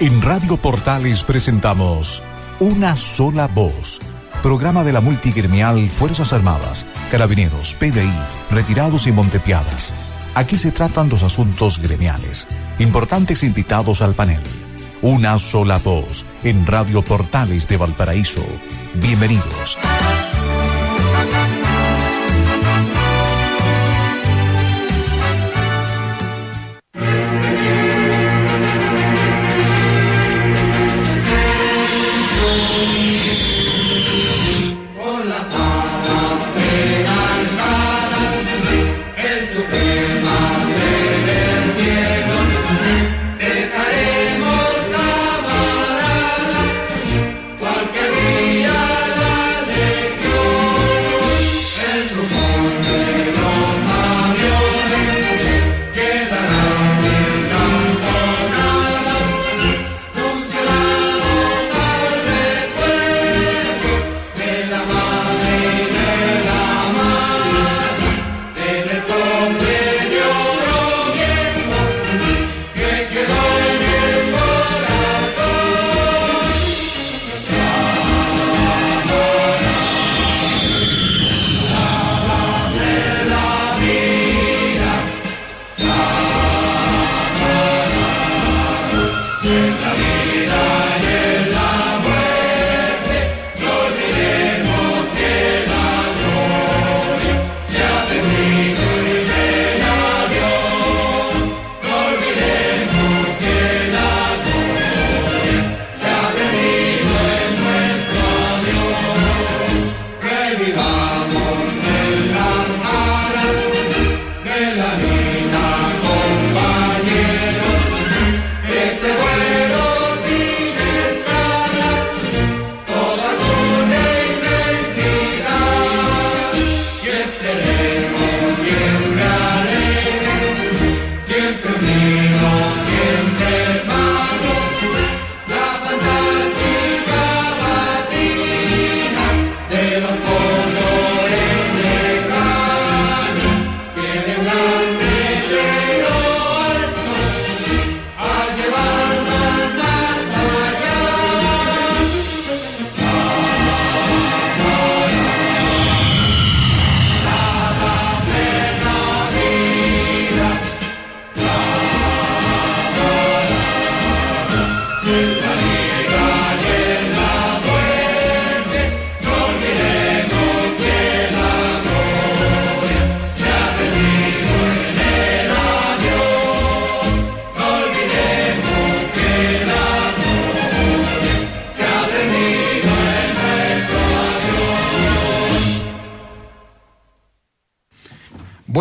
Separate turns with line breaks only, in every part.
En Radio Portales presentamos Una Sola Voz, programa de la multigremial Fuerzas Armadas, Carabineros, PDI, Retirados y Montepiadas. Aquí se tratan los asuntos gremiales. Importantes invitados al panel. Una Sola Voz en Radio Portales de Valparaíso. Bienvenidos.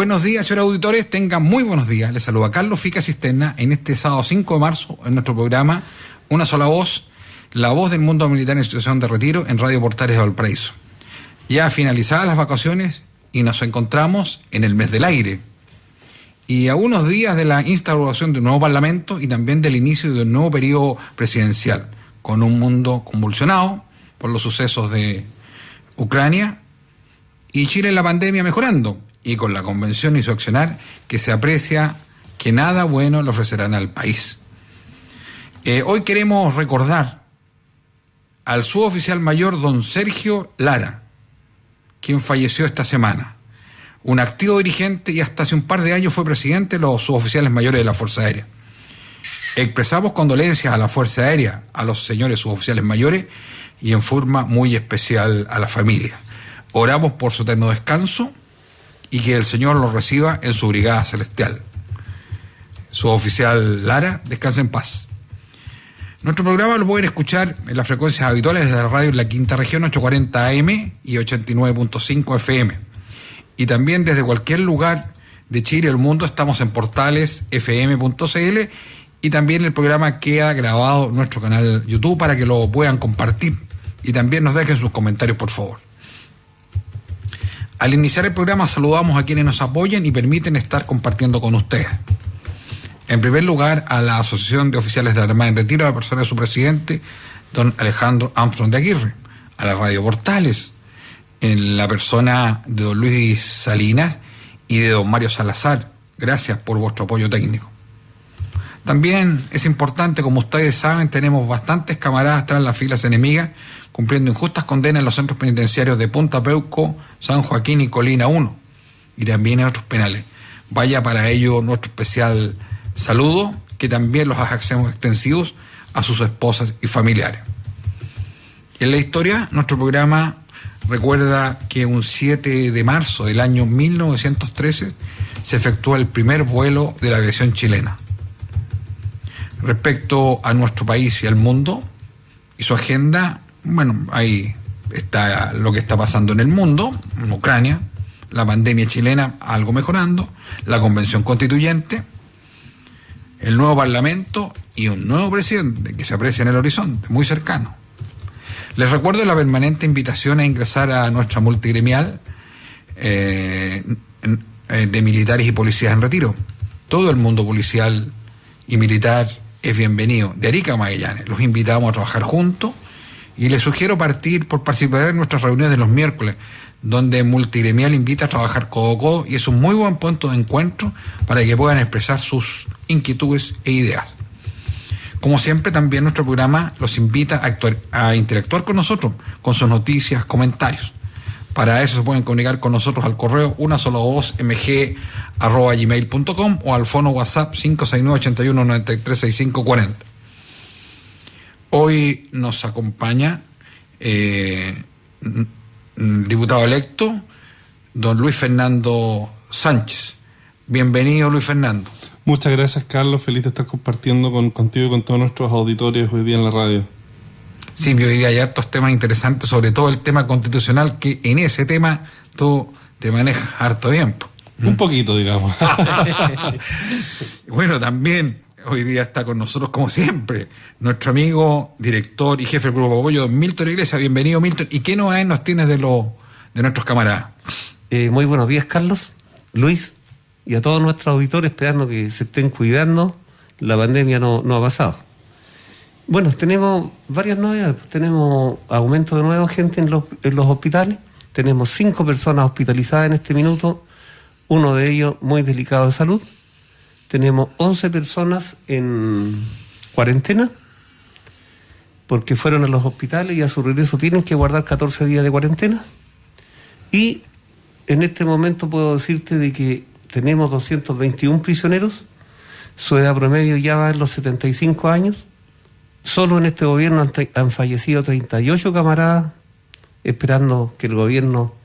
Buenos días, señores auditores, tengan muy buenos días. Les saluda Carlos Fica Cisterna en este sábado 5 de marzo en nuestro programa Una Sola Voz, la voz del mundo militar en situación de retiro en Radio Portales de Valparaíso. Ya finalizadas las vacaciones y nos encontramos en el mes del aire y a unos días de la instauración de un nuevo parlamento y también del inicio de un nuevo periodo presidencial, con un mundo convulsionado por los sucesos de Ucrania y Chile en la pandemia mejorando, y con la convención y su accionar que se aprecia que nada bueno le ofrecerán al país. Hoy queremos recordar al suboficial mayor don Sergio Lara, quien falleció esta semana, un activo dirigente y hasta hace un par de años fue presidente de los suboficiales mayores de la Fuerza Aérea. Expresamos condolencias a la Fuerza Aérea, a los señores suboficiales mayores y en forma muy especial a la familia. Oramos por su eterno descanso y que el Señor lo reciba en su brigada celestial. Suboficial Lara, descanse en paz. Nuestro programa lo pueden escuchar en las frecuencias habituales de la radio en la quinta región, 840 AM y 89.5 FM. Y también desde cualquier lugar de Chile y el mundo estamos en portales fm.cl y también el programa queda grabado en nuestro canal YouTube para que lo puedan compartir y también nos dejen sus comentarios, por favor. Al iniciar el programa saludamos a quienes nos apoyan y permiten estar compartiendo con ustedes. En primer lugar, a la Asociación de Oficiales de la Armada en Retiro, a la persona de su presidente, don Alejandro Armstrong de Aguirre, a la Radio Portales, en la persona de don Luis Salinas y de don Mario Salazar. Gracias por vuestro apoyo técnico. También es importante, como ustedes saben, tenemos bastantes camaradas tras las filas enemigas, cumpliendo injustas condenas en los centros penitenciarios de Punta Peuco, San Joaquín y Colina 1, y también en otros penales. Vaya para ello nuestro especial saludo, que también los hacemos extensivos a sus esposas y familiares. En la historia, nuestro programa recuerda que un 7 de marzo del año 1913 se efectuó el primer vuelo de la aviación chilena. Respecto a nuestro país y al mundo y su agenda, bueno, ahí está lo que está pasando en el mundo, en Ucrania, la pandemia chilena algo mejorando, la convención constituyente, el nuevo parlamento y un nuevo presidente que se aprecia en el horizonte, muy cercano. Les recuerdo la permanente invitación a ingresar a nuestra multigremial de militares y policías en retiro. Todo el mundo policial y militar es bienvenido, de Arica a Magallanes. Los invitamos a trabajar juntos y les sugiero participar en nuestras reuniones de los miércoles, donde Multigremial invita a trabajar codo a codo y es un muy buen punto de encuentro para que puedan expresar sus inquietudes e ideas. Como siempre, también nuestro programa los invita a interactuar con nosotros, con sus noticias, comentarios. Para eso se pueden comunicar con nosotros al correo unasolavozmg@gmail.com o al fono WhatsApp 569-81-93-6540. Hoy nos acompaña el diputado electo, don Luis Fernando Sánchez. Bienvenido, Luis Fernando.
Muchas gracias, Carlos. Feliz de estar compartiendo contigo y con todos nuestros auditores hoy día en la radio.
Sí, hoy día hay hartos temas interesantes, sobre todo el tema constitucional, que en ese tema tú te manejas harto tiempo.
Un poquito, digamos.
Bueno, también hoy día está con nosotros, como siempre, nuestro amigo, director y jefe del Grupo Apoyo, don Milton Iglesias. Bienvenido, Milton. ¿Y qué novedades nos tienes de nuestros camaradas?
Muy buenos días, Carlos, Luis, y a todos nuestros auditores, esperando que se estén cuidando. La pandemia no ha pasado. Bueno, tenemos varias novedades. Tenemos aumento de nueva gente en los hospitales. Tenemos 5 personas hospitalizadas en este minuto, uno de ellos muy delicado de salud. Tenemos 11 personas en cuarentena porque fueron a los hospitales y a su regreso tienen que guardar 14 días de cuarentena. Y en este momento puedo decirte de que tenemos 221 prisioneros. Su edad promedio ya va en los 75 años. Solo en este gobierno han fallecido 38 camaradas, esperando que el gobierno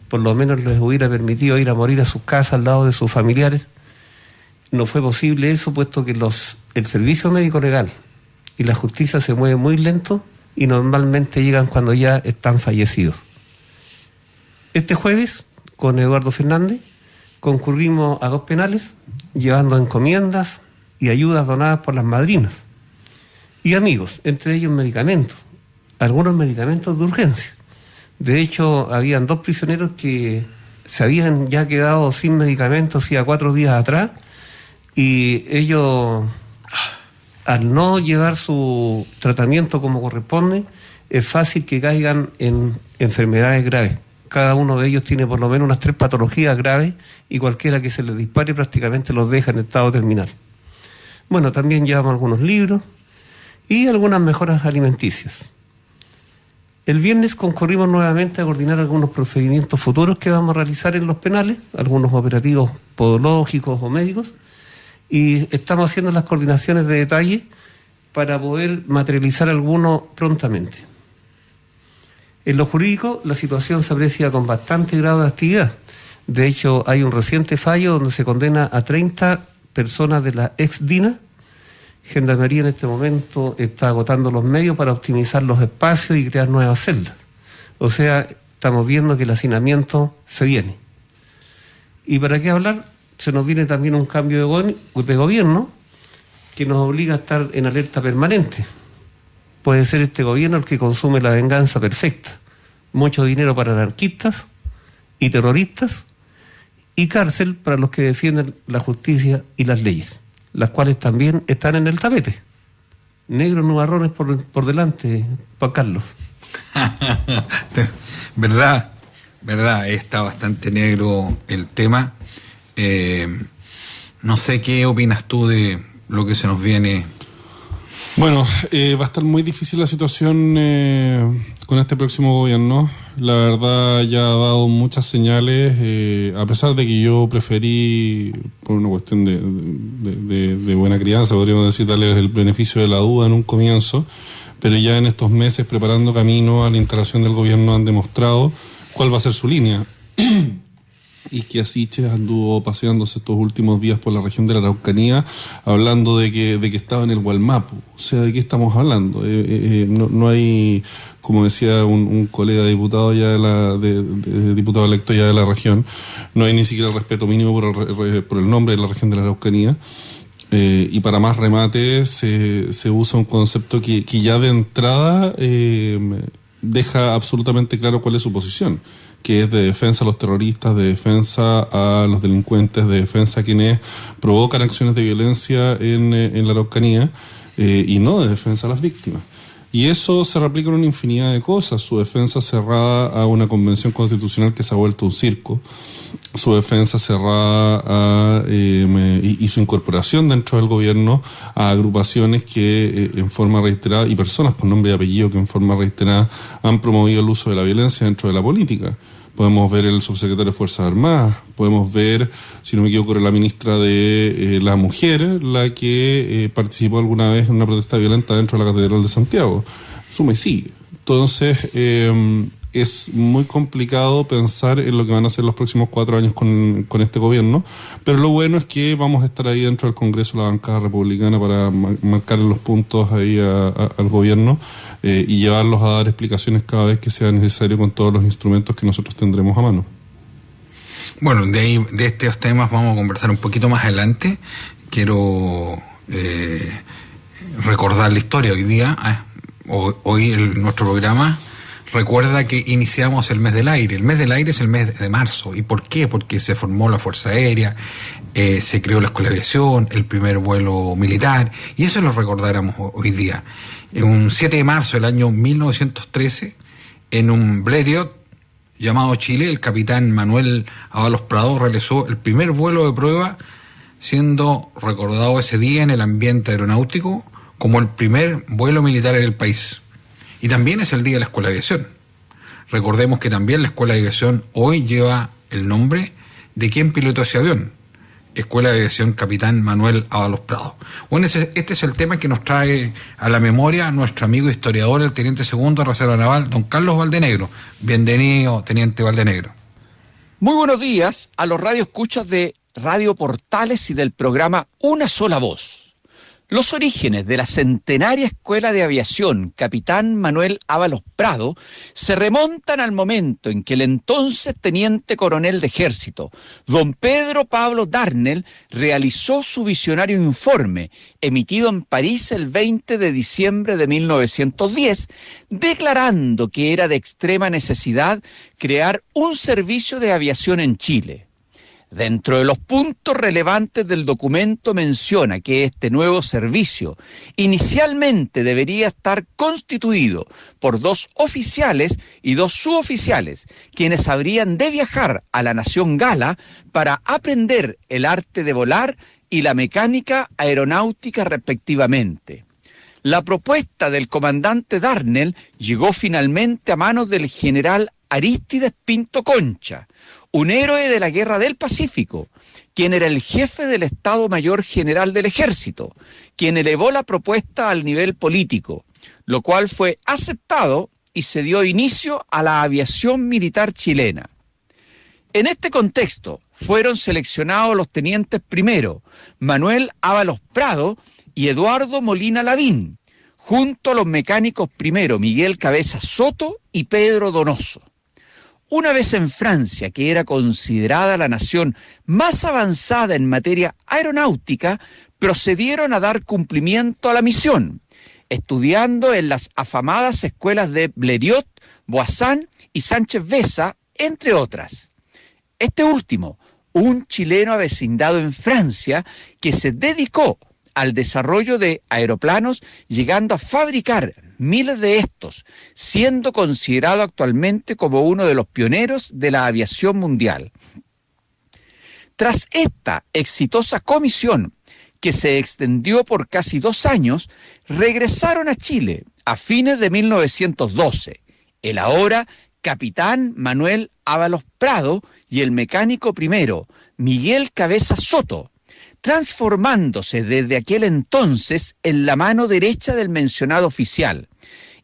por lo menos les hubiera permitido ir a morir a sus casas al lado de sus familiares. No fue posible eso, puesto que el servicio médico legal y la justicia se mueven muy lento y normalmente llegan cuando ya están fallecidos. Este jueves, con Eduardo Fernández, concurrimos a 2 penales, llevando encomiendas y ayudas donadas por las madrinas y amigos, entre ellos medicamentos, algunos medicamentos de urgencia. De hecho, habían 2 prisioneros que se habían ya quedado sin medicamentos hacía 4 días atrás, y ellos, al no llevar su tratamiento como corresponde, es fácil que caigan en enfermedades graves. Cada uno de ellos tiene por lo menos unas 3 patologías graves y cualquiera que se les dispare prácticamente los deja en estado terminal. Bueno, también llevamos algunos libros y algunas mejoras alimenticias. El viernes concurrimos nuevamente a coordinar algunos procedimientos futuros que vamos a realizar en los penales, algunos operativos podológicos o médicos, y estamos haciendo las coordinaciones de detalle para poder materializar algunos prontamente. En lo jurídico, la situación se aprecia con bastante grado de actividad. De hecho, hay un reciente fallo donde se condena a 30 personas de la ex DINA. Gendarmería en este momento está agotando los medios para optimizar los espacios y crear nuevas celdas. O sea, estamos viendo que el hacinamiento se viene. ¿Y para qué hablar? Se nos viene también un cambio de gobierno que nos obliga a estar en alerta permanente. Puede ser este gobierno el que consume la venganza perfecta. Mucho dinero para anarquistas y terroristas y cárcel para los que defienden la justicia y las leyes, las cuales también están en el tapete. Negros nubarrones por delante, Juan Carlos.
Verdad, está bastante negro el tema. No sé qué opinas tú de lo que se nos viene?
Bueno, va a estar muy difícil la situación con este próximo gobierno. La verdad ya ha dado muchas señales, a pesar de que yo preferí, por una cuestión de buena crianza, podríamos decir, darle el beneficio de la duda en un comienzo, pero ya en estos meses preparando camino a la instalación del gobierno han demostrado cuál va a ser su línea. Y que Siches anduvo paseándose estos últimos días por la región de la Araucanía hablando de que estaba en el Gualmapu. O sea, ¿de qué estamos hablando? No hay, como decía un colega diputado ya de diputado electo ya de la región, no hay ni siquiera el respeto mínimo por el nombre de la región de la Araucanía. Y para más remate se usa un concepto que ya de entrada deja absolutamente claro cuál es su posición, que es de defensa a los terroristas, de defensa a los delincuentes, de defensa a quienes provocan acciones de violencia en la Araucanía, y no de defensa a las víctimas. Y eso se replica en una infinidad de cosas. Su defensa cerrada a una convención constitucional que se ha vuelto un circo, su defensa cerrada y su incorporación dentro del gobierno a agrupaciones que en forma reiterada, y personas con nombre y apellido que en forma reiterada han promovido el uso de la violencia dentro de la política. Podemos ver el subsecretario de Fuerzas Armadas, podemos ver, si no me equivoco, la ministra de la Mujer, la que participó alguna vez en una protesta violenta dentro de la Catedral de Santiago. Suma y sigue. Entonces, es muy complicado pensar en lo que van a ser los próximos 4 años con este gobierno, pero lo bueno es que vamos a estar ahí dentro del Congreso, la bancada republicana, para marcar los puntos ahí al gobierno y llevarlos a dar explicaciones cada vez que sea necesario con todos los instrumentos que nosotros tendremos a mano.
Bueno, de estos temas vamos a conversar un poquito más adelante. Quiero recordar la historia hoy día. Hoy nuestro programa recuerda que iniciamos el mes del aire. El mes del aire es el mes de marzo. ¿Y por qué? Porque se formó la Fuerza Aérea, se creó la Escuela de Aviación, el primer vuelo militar, y eso lo recordáramos hoy día. Un 7 de marzo del año 1913, en un Blériot llamado Chile, el capitán Manuel Ábalos Prado realizó el primer vuelo de prueba, siendo recordado ese día en el ambiente aeronáutico como el primer vuelo militar en el país. Y también es el día de la Escuela de Aviación. Recordemos que también la Escuela de Aviación hoy lleva el nombre de quien pilotó ese avión: Escuela de Aviación Capitán Manuel Ábalos Prado. Bueno, este es el tema que nos trae a la memoria nuestro amigo historiador, el teniente segundo de Reserva Naval, don Carlos Valdenegro. Bienvenido, teniente Valdenegro.
Muy buenos días a los radioescuchas de Radio Portales y del programa Una Sola Voz. Los orígenes de la centenaria Escuela de Aviación Capitán Manuel Ábalos Prado se remontan al momento en que el entonces teniente coronel de ejército, don Pedro Pablo Darnell, realizó su visionario informe, emitido en París el 20 de diciembre de 1910, declarando que era de extrema necesidad crear un servicio de aviación en Chile. Dentro de los puntos relevantes del documento menciona que este nuevo servicio inicialmente debería estar constituido por 2 oficiales y 2 suboficiales, quienes habrían de viajar a la nación gala para aprender el arte de volar y la mecánica aeronáutica respectivamente. La propuesta del comandante Darnell llegó finalmente a manos del general Arístides Pinto Concha, un héroe de la Guerra del Pacífico, quien era el jefe del Estado Mayor General del Ejército, quien elevó la propuesta al nivel político, lo cual fue aceptado y se dio inicio a la aviación militar chilena. En este contexto fueron seleccionados los tenientes primero, Manuel Ábalos Prado y Eduardo Molina Lavín, junto a los mecánicos primero, Miguel Cabeza Soto y Pedro Donoso. Una vez en Francia, que era considerada la nación más avanzada en materia aeronáutica, procedieron a dar cumplimiento a la misión, estudiando en las afamadas escuelas de Blériot, Boissan y Sánchez Besa, entre otras. Este último, un chileno avecindado en Francia, que se dedicó al desarrollo de aeroplanos, llegando a fabricar miles de estos, siendo considerado actualmente como uno de los pioneros de la aviación mundial. Tras esta exitosa comisión, que se extendió por casi 2 años, regresaron a Chile a fines de 1912. El ahora capitán Manuel Ábalos Prado y el mecánico primero, Miguel Cabezas Soto, transformándose desde aquel entonces en la mano derecha del mencionado oficial.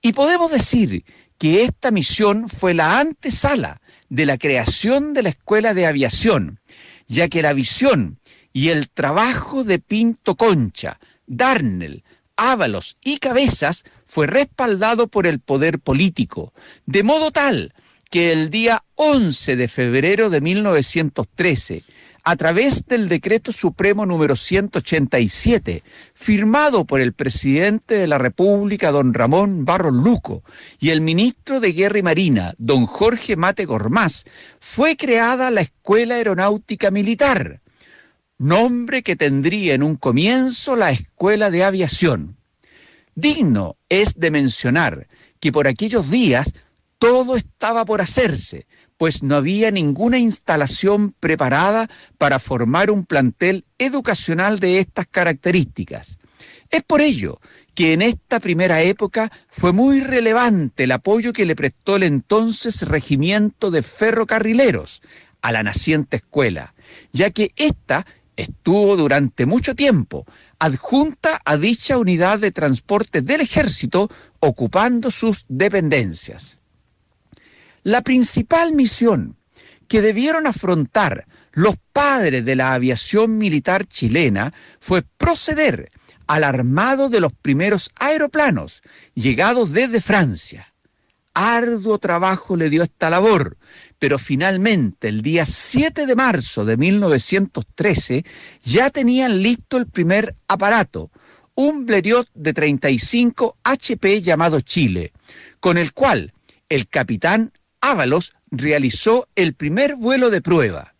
Y podemos decir que esta misión fue la antesala de la creación de la Escuela de Aviación, ya que la visión y el trabajo de Pinto Concha, Darnell, Ábalos y Cabezas fue respaldado por el poder político, de modo tal que el día 11 de febrero de 1913, a través del Decreto Supremo número 187, firmado por el presidente de la República, don Ramón Barros Luco, y el ministro de Guerra y Marina, don Jorge Mate Gormaz, fue creada la Escuela Aeronáutica Militar, nombre que tendría en un comienzo la Escuela de Aviación. Digno es de mencionar que por aquellos días todo estaba por hacerse, pues no había ninguna instalación preparada para formar un plantel educacional de estas características. Es por ello que en esta primera época fue muy relevante el apoyo que le prestó el entonces Regimiento de Ferrocarrileros a la naciente escuela, ya que ésta estuvo durante mucho tiempo adjunta a dicha unidad de transporte del ejército, ocupando sus dependencias. La principal misión que debieron afrontar los padres de la aviación militar chilena fue proceder al armado de los primeros aeroplanos llegados desde Francia. Arduo trabajo le dio esta labor, pero finalmente el día 7 de marzo de 1913 ya tenían listo el primer aparato, un Blériot de 35 HP llamado Chile, con el cual el capitán Ábalos realizó el primer vuelo de prueba.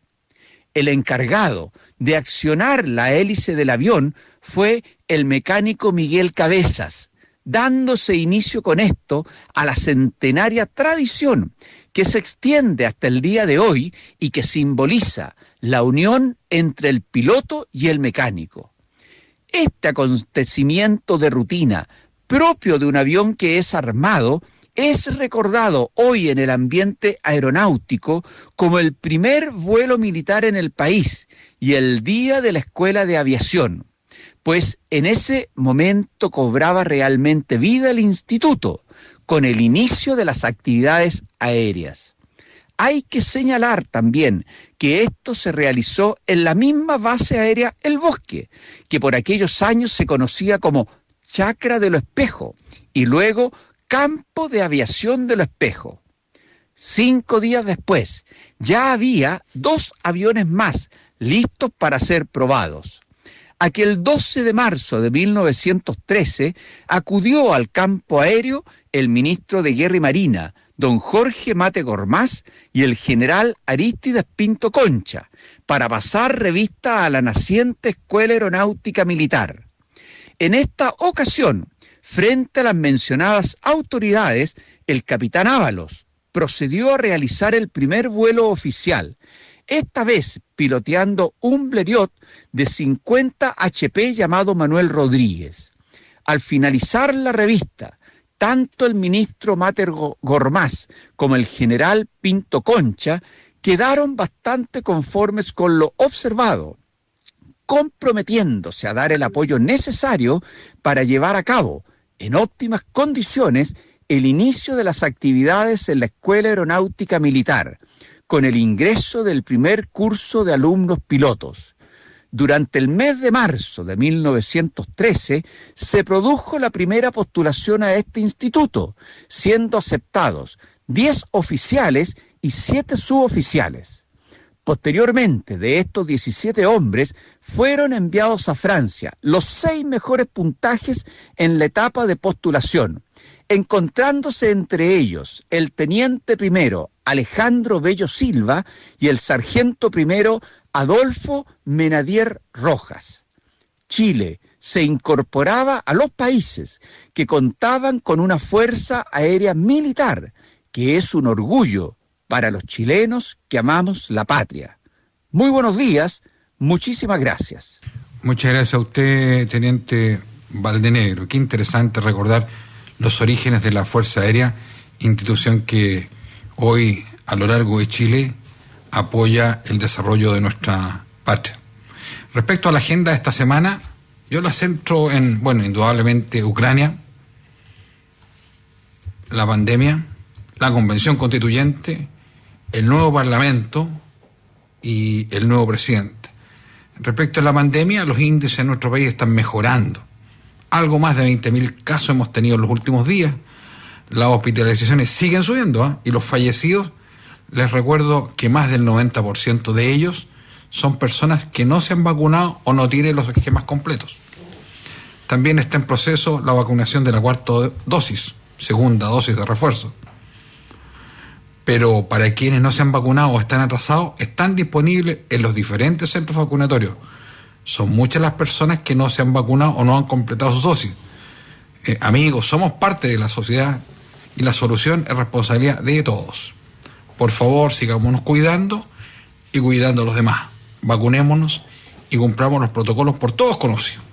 El encargado de accionar la hélice del avión fue el mecánico Miguel Cabezas, dándose inicio con esto a la centenaria tradición que se extiende hasta el día de hoy y que simboliza la unión entre el piloto y el mecánico. Este acontecimiento de rutina, propio de un avión que es armado, es recordado hoy en el ambiente aeronáutico como el primer vuelo militar en el país y el día de la Escuela de Aviación, pues en ese momento cobraba realmente vida el instituto con el inicio de las actividades aéreas. Hay que señalar también que esto se realizó en la misma base aérea El Bosque, que por aquellos años se conocía como Chacra de Lo Espejo y luego Campo de Aviación de Lo Espejo. 5 días después, ya había 2 aviones más listos para ser probados. Aquel 12 de marzo de 1913 acudió al campo aéreo el ministro de Guerra y Marina, don Jorge Mate Gormaz, y el general Arístides Pinto Concha, para pasar revista a la naciente Escuela Aeronáutica Militar. En esta ocasión, frente a las mencionadas autoridades, el capitán Ábalos procedió a realizar el primer vuelo oficial, esta vez piloteando un Blériot de 50 HP llamado Manuel Rodríguez. Al finalizar la revista, tanto el ministro Mate Gormaz como el general Pinto Concha quedaron bastante conformes con lo observado, comprometiéndose a dar el apoyo necesario para llevar a cabo, en óptimas condiciones, el inicio de las actividades en la Escuela Aeronáutica Militar, con el ingreso del primer curso de alumnos pilotos. Durante el mes de marzo de 1913 se produjo la primera postulación a este instituto, siendo aceptados 10 oficiales y 7 suboficiales. Posteriormente, de estos 17 hombres, fueron enviados a Francia los 6 mejores puntajes en la etapa de postulación, encontrándose entre ellos el teniente primero Alejandro Bello Silva y el sargento primero Adolfo Menadier Rojas. Chile se incorporaba a los países que contaban con una fuerza aérea militar, que es un orgullo para los chilenos que amamos la patria. Muy buenos días, muchísimas gracias.
Muchas gracias a usted, Teniente Valdenegro. Qué interesante recordar los orígenes de la Fuerza Aérea, institución que hoy a lo largo de Chile apoya el desarrollo de nuestra patria. Respecto a la agenda de esta semana, yo la centro en, indudablemente Ucrania, la pandemia, la Convención Constituyente, el nuevo Parlamento y el nuevo presidente. Respecto a la pandemia, los índices en nuestro país están mejorando. Algo más de 20.000 casos hemos tenido en los últimos días. Las hospitalizaciones siguen subiendo, y los fallecidos, les recuerdo que más del 90% de ellos son personas que no se han vacunado o no tienen los esquemas completos. También está en proceso la vacunación de la cuarta dosis, segunda dosis de refuerzo. Pero para quienes no se han vacunado o están atrasados, están disponibles en los diferentes centros vacunatorios. Son muchas las personas que no se han vacunado o no han completado sus dosis. Amigos, somos parte de la sociedad y la solución es responsabilidad de todos. Por favor, sigámonos cuidando y cuidando a los demás. Vacunémonos y cumplamos los protocolos por todos conocidos.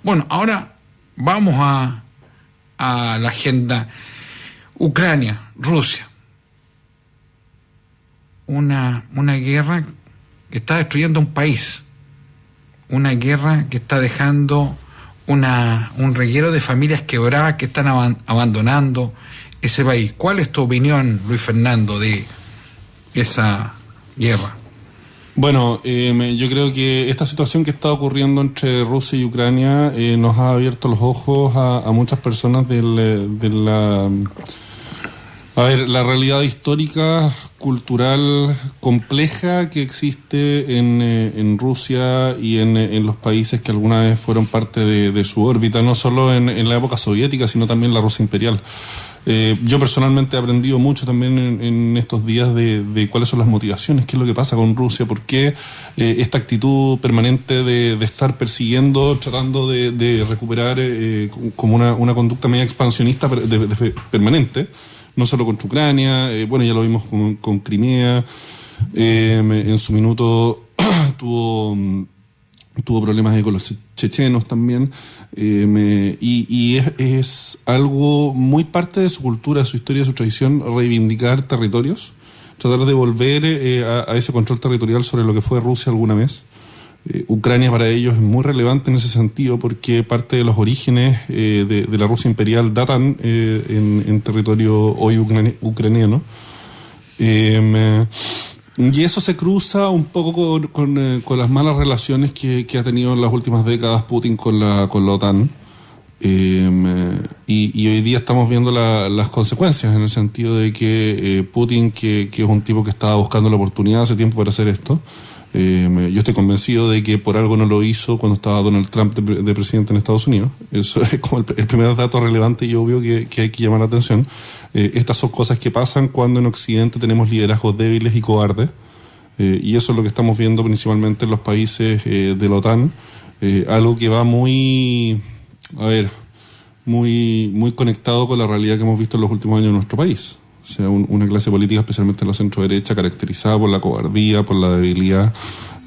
Bueno, ahora vamos a la agenda. Ucrania, Rusia. Una guerra que está destruyendo un país. Una guerra que está dejando un reguero de familias quebradas que están abandonando ese país. ¿Cuál es tu opinión, Luis Fernando, de esa guerra?
Bueno, yo creo que esta situación que está ocurriendo entre Rusia y Ucrania nos ha abierto los ojos a muchas personas de la realidad histórica, cultural, compleja que existe en Rusia y en los países que alguna vez fueron parte de su órbita, no solo en la época soviética, sino también la Rusia imperial. Yo personalmente he aprendido mucho también en estos días de cuáles son las motivaciones, qué es lo que pasa con Rusia, por qué esta actitud permanente de estar persiguiendo, tratando de recuperar como una conducta media expansionista permanente, no solo contra Ucrania, ya lo vimos con Crimea, en su minuto tuvo problemas con los chechenos también, y es algo muy parte de su cultura, de su historia, de su tradición, reivindicar territorios, tratar de volver a ese control territorial sobre lo que fue Rusia alguna vez. Ucrania para ellos es muy relevante en ese sentido porque parte de los orígenes de la Rusia imperial datan en territorio hoy ucraniano. Y eso se cruza un poco con las malas relaciones que ha tenido en las últimas décadas Putin con la OTAN. Y hoy día estamos viendo las consecuencias en el sentido de que Putin, que es un tipo que estaba buscando la oportunidad hace tiempo para hacer esto, yo estoy convencido de que por algo no lo hizo cuando estaba Donald Trump de presidente en Estados Unidos. Eso es como el primer dato relevante y obvio que hay que llamar la atención. Estas son cosas que pasan cuando en Occidente tenemos liderazgos débiles y cobardes, y eso es lo que estamos viendo principalmente en los países de la OTAN, algo que va muy conectado con la realidad que hemos visto en los últimos años en nuestro país. O sea, una clase política, especialmente en la centro-derecha, caracterizada por la cobardía, por la debilidad,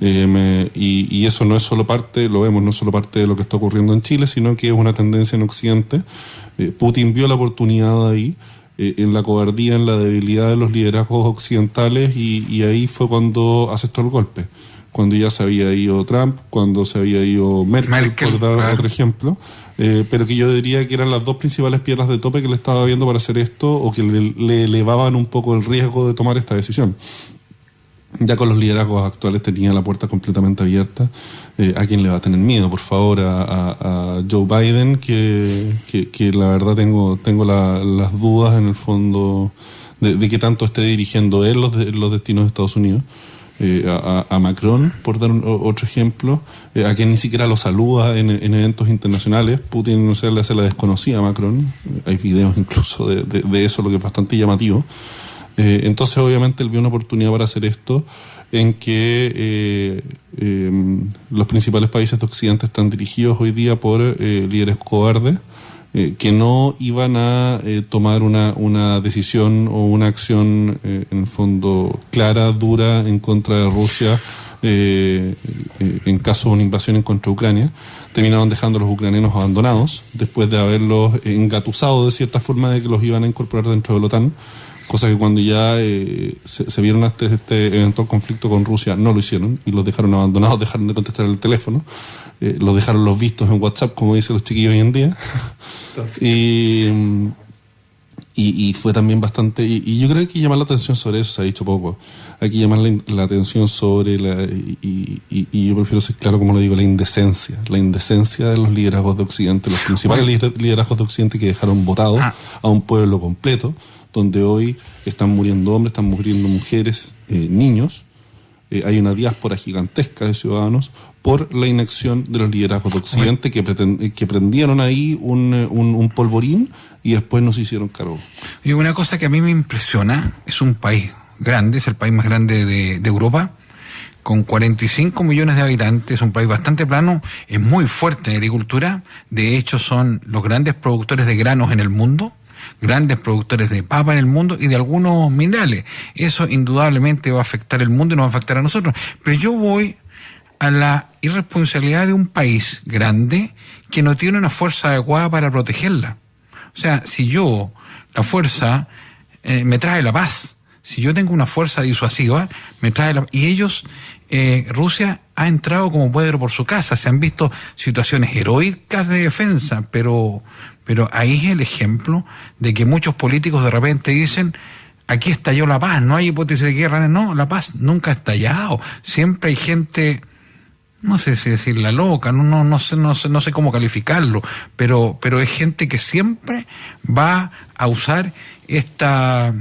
y eso no es solo parte, lo vemos, no es solo parte de lo que está ocurriendo en Chile, sino que es una tendencia en Occidente. Putin vio la oportunidad ahí, en la cobardía, en la debilidad de los liderazgos occidentales, y ahí fue cuando asestó el golpe. Cuando ya se había ido Trump, cuando se había ido Merkel por dar otro ejemplo, pero que yo diría que eran las dos principales piedras de tope que le estaba viendo para hacer esto, o que le elevaban un poco el riesgo de tomar esta decisión. Ya con los liderazgos actuales tenía la puerta completamente abierta. ¿A quién le va a tener miedo? Por favor, a Joe Biden, que la verdad tengo las dudas en el fondo de qué tanto esté dirigiendo él los destinos de Estados Unidos. A Macron, por dar otro ejemplo, a quien ni siquiera lo saluda en eventos internacionales. Putin no se le hace la desconocida a Macron. Hay videos incluso de eso, lo que es bastante llamativo. Entonces obviamente él vio una oportunidad para hacer esto, en que los principales países de Occidente están dirigidos hoy día por líderes cobardes, que no iban a tomar una decisión o una acción en el fondo clara, dura, en contra de Rusia, en caso de una invasión en contra de Ucrania, terminaron dejando a los ucranianos abandonados después de haberlos engatusado de cierta forma de que los iban a incorporar dentro de la OTAN, cosa que cuando ya se vieron este eventual conflicto con Rusia no lo hicieron y los dejaron abandonados, dejaron de contestar el teléfono, los dejaron los vistos en WhatsApp, como dicen los chiquillos hoy en día. Y fue también bastante, y yo creo que hay que llamar la atención sobre eso, se ha dicho poco, hay que llamar la atención sobre y yo prefiero ser claro como lo digo, la indecencia de los liderazgos de Occidente, los principales liderazgos de Occidente que dejaron votado a un pueblo completo, donde hoy están muriendo hombres, están muriendo mujeres, niños. Hay una diáspora gigantesca de ciudadanos por la inacción de los liderazgos de Occidente que prendieron ahí un polvorín y después no se hicieron cargo.
Y una cosa que a mí me impresiona, es un país grande, es el país más grande de Europa, con 45 millones de habitantes, un país bastante plano, es muy fuerte en agricultura, de hecho son los grandes productores de granos en el mundo, grandes productores de papa en el mundo y de algunos minerales. Eso indudablemente va a afectar el mundo y nos va a afectar a nosotros. Pero yo voy a la irresponsabilidad de un país grande que no tiene una fuerza adecuada para protegerla. O sea, si yo, la fuerza, me trae la paz, si yo tengo una fuerza disuasiva, me trae la... Y ellos, Rusia ha entrado como Pedro por su casa, se han visto situaciones heroicas de defensa, pero ahí es el ejemplo de que muchos políticos de repente dicen, aquí estalló la paz, no hay hipótesis de guerra. No, la paz nunca ha estallado, siempre hay gente, no sé si decirla loca, no sé cómo calificarlo, pero es gente que siempre va a usar esta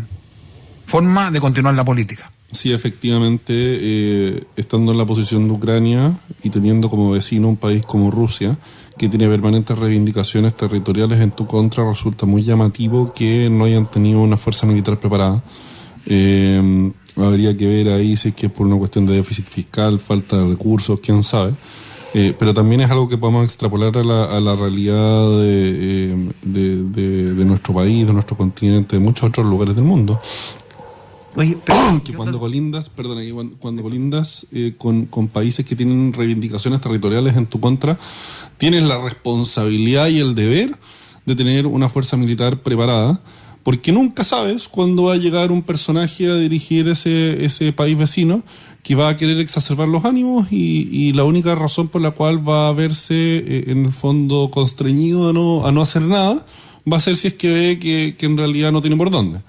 forma de continuar la política.
Sí, efectivamente, estando en la posición de Ucrania y teniendo como vecino un país como Rusia, que tiene permanentes reivindicaciones territoriales en tu contra, resulta muy llamativo que no hayan tenido una fuerza militar preparada. Habría que ver ahí si es que es por una cuestión de déficit fiscal, falta de recursos, quién sabe. Pero también es algo que podemos extrapolar a la realidad de nuestro país, de nuestro continente, de muchos otros lugares del mundo.
Oye,
que cuando colindas con países que tienen reivindicaciones territoriales en tu contra, tienes la responsabilidad y el deber de tener una fuerza militar preparada, porque nunca sabes cuándo va a llegar un personaje a dirigir ese país vecino que va a querer exacerbar los ánimos y la única razón por la cual va a verse en el fondo constreñido a no hacer nada va a ser si es que ve que en realidad no tiene por dónde.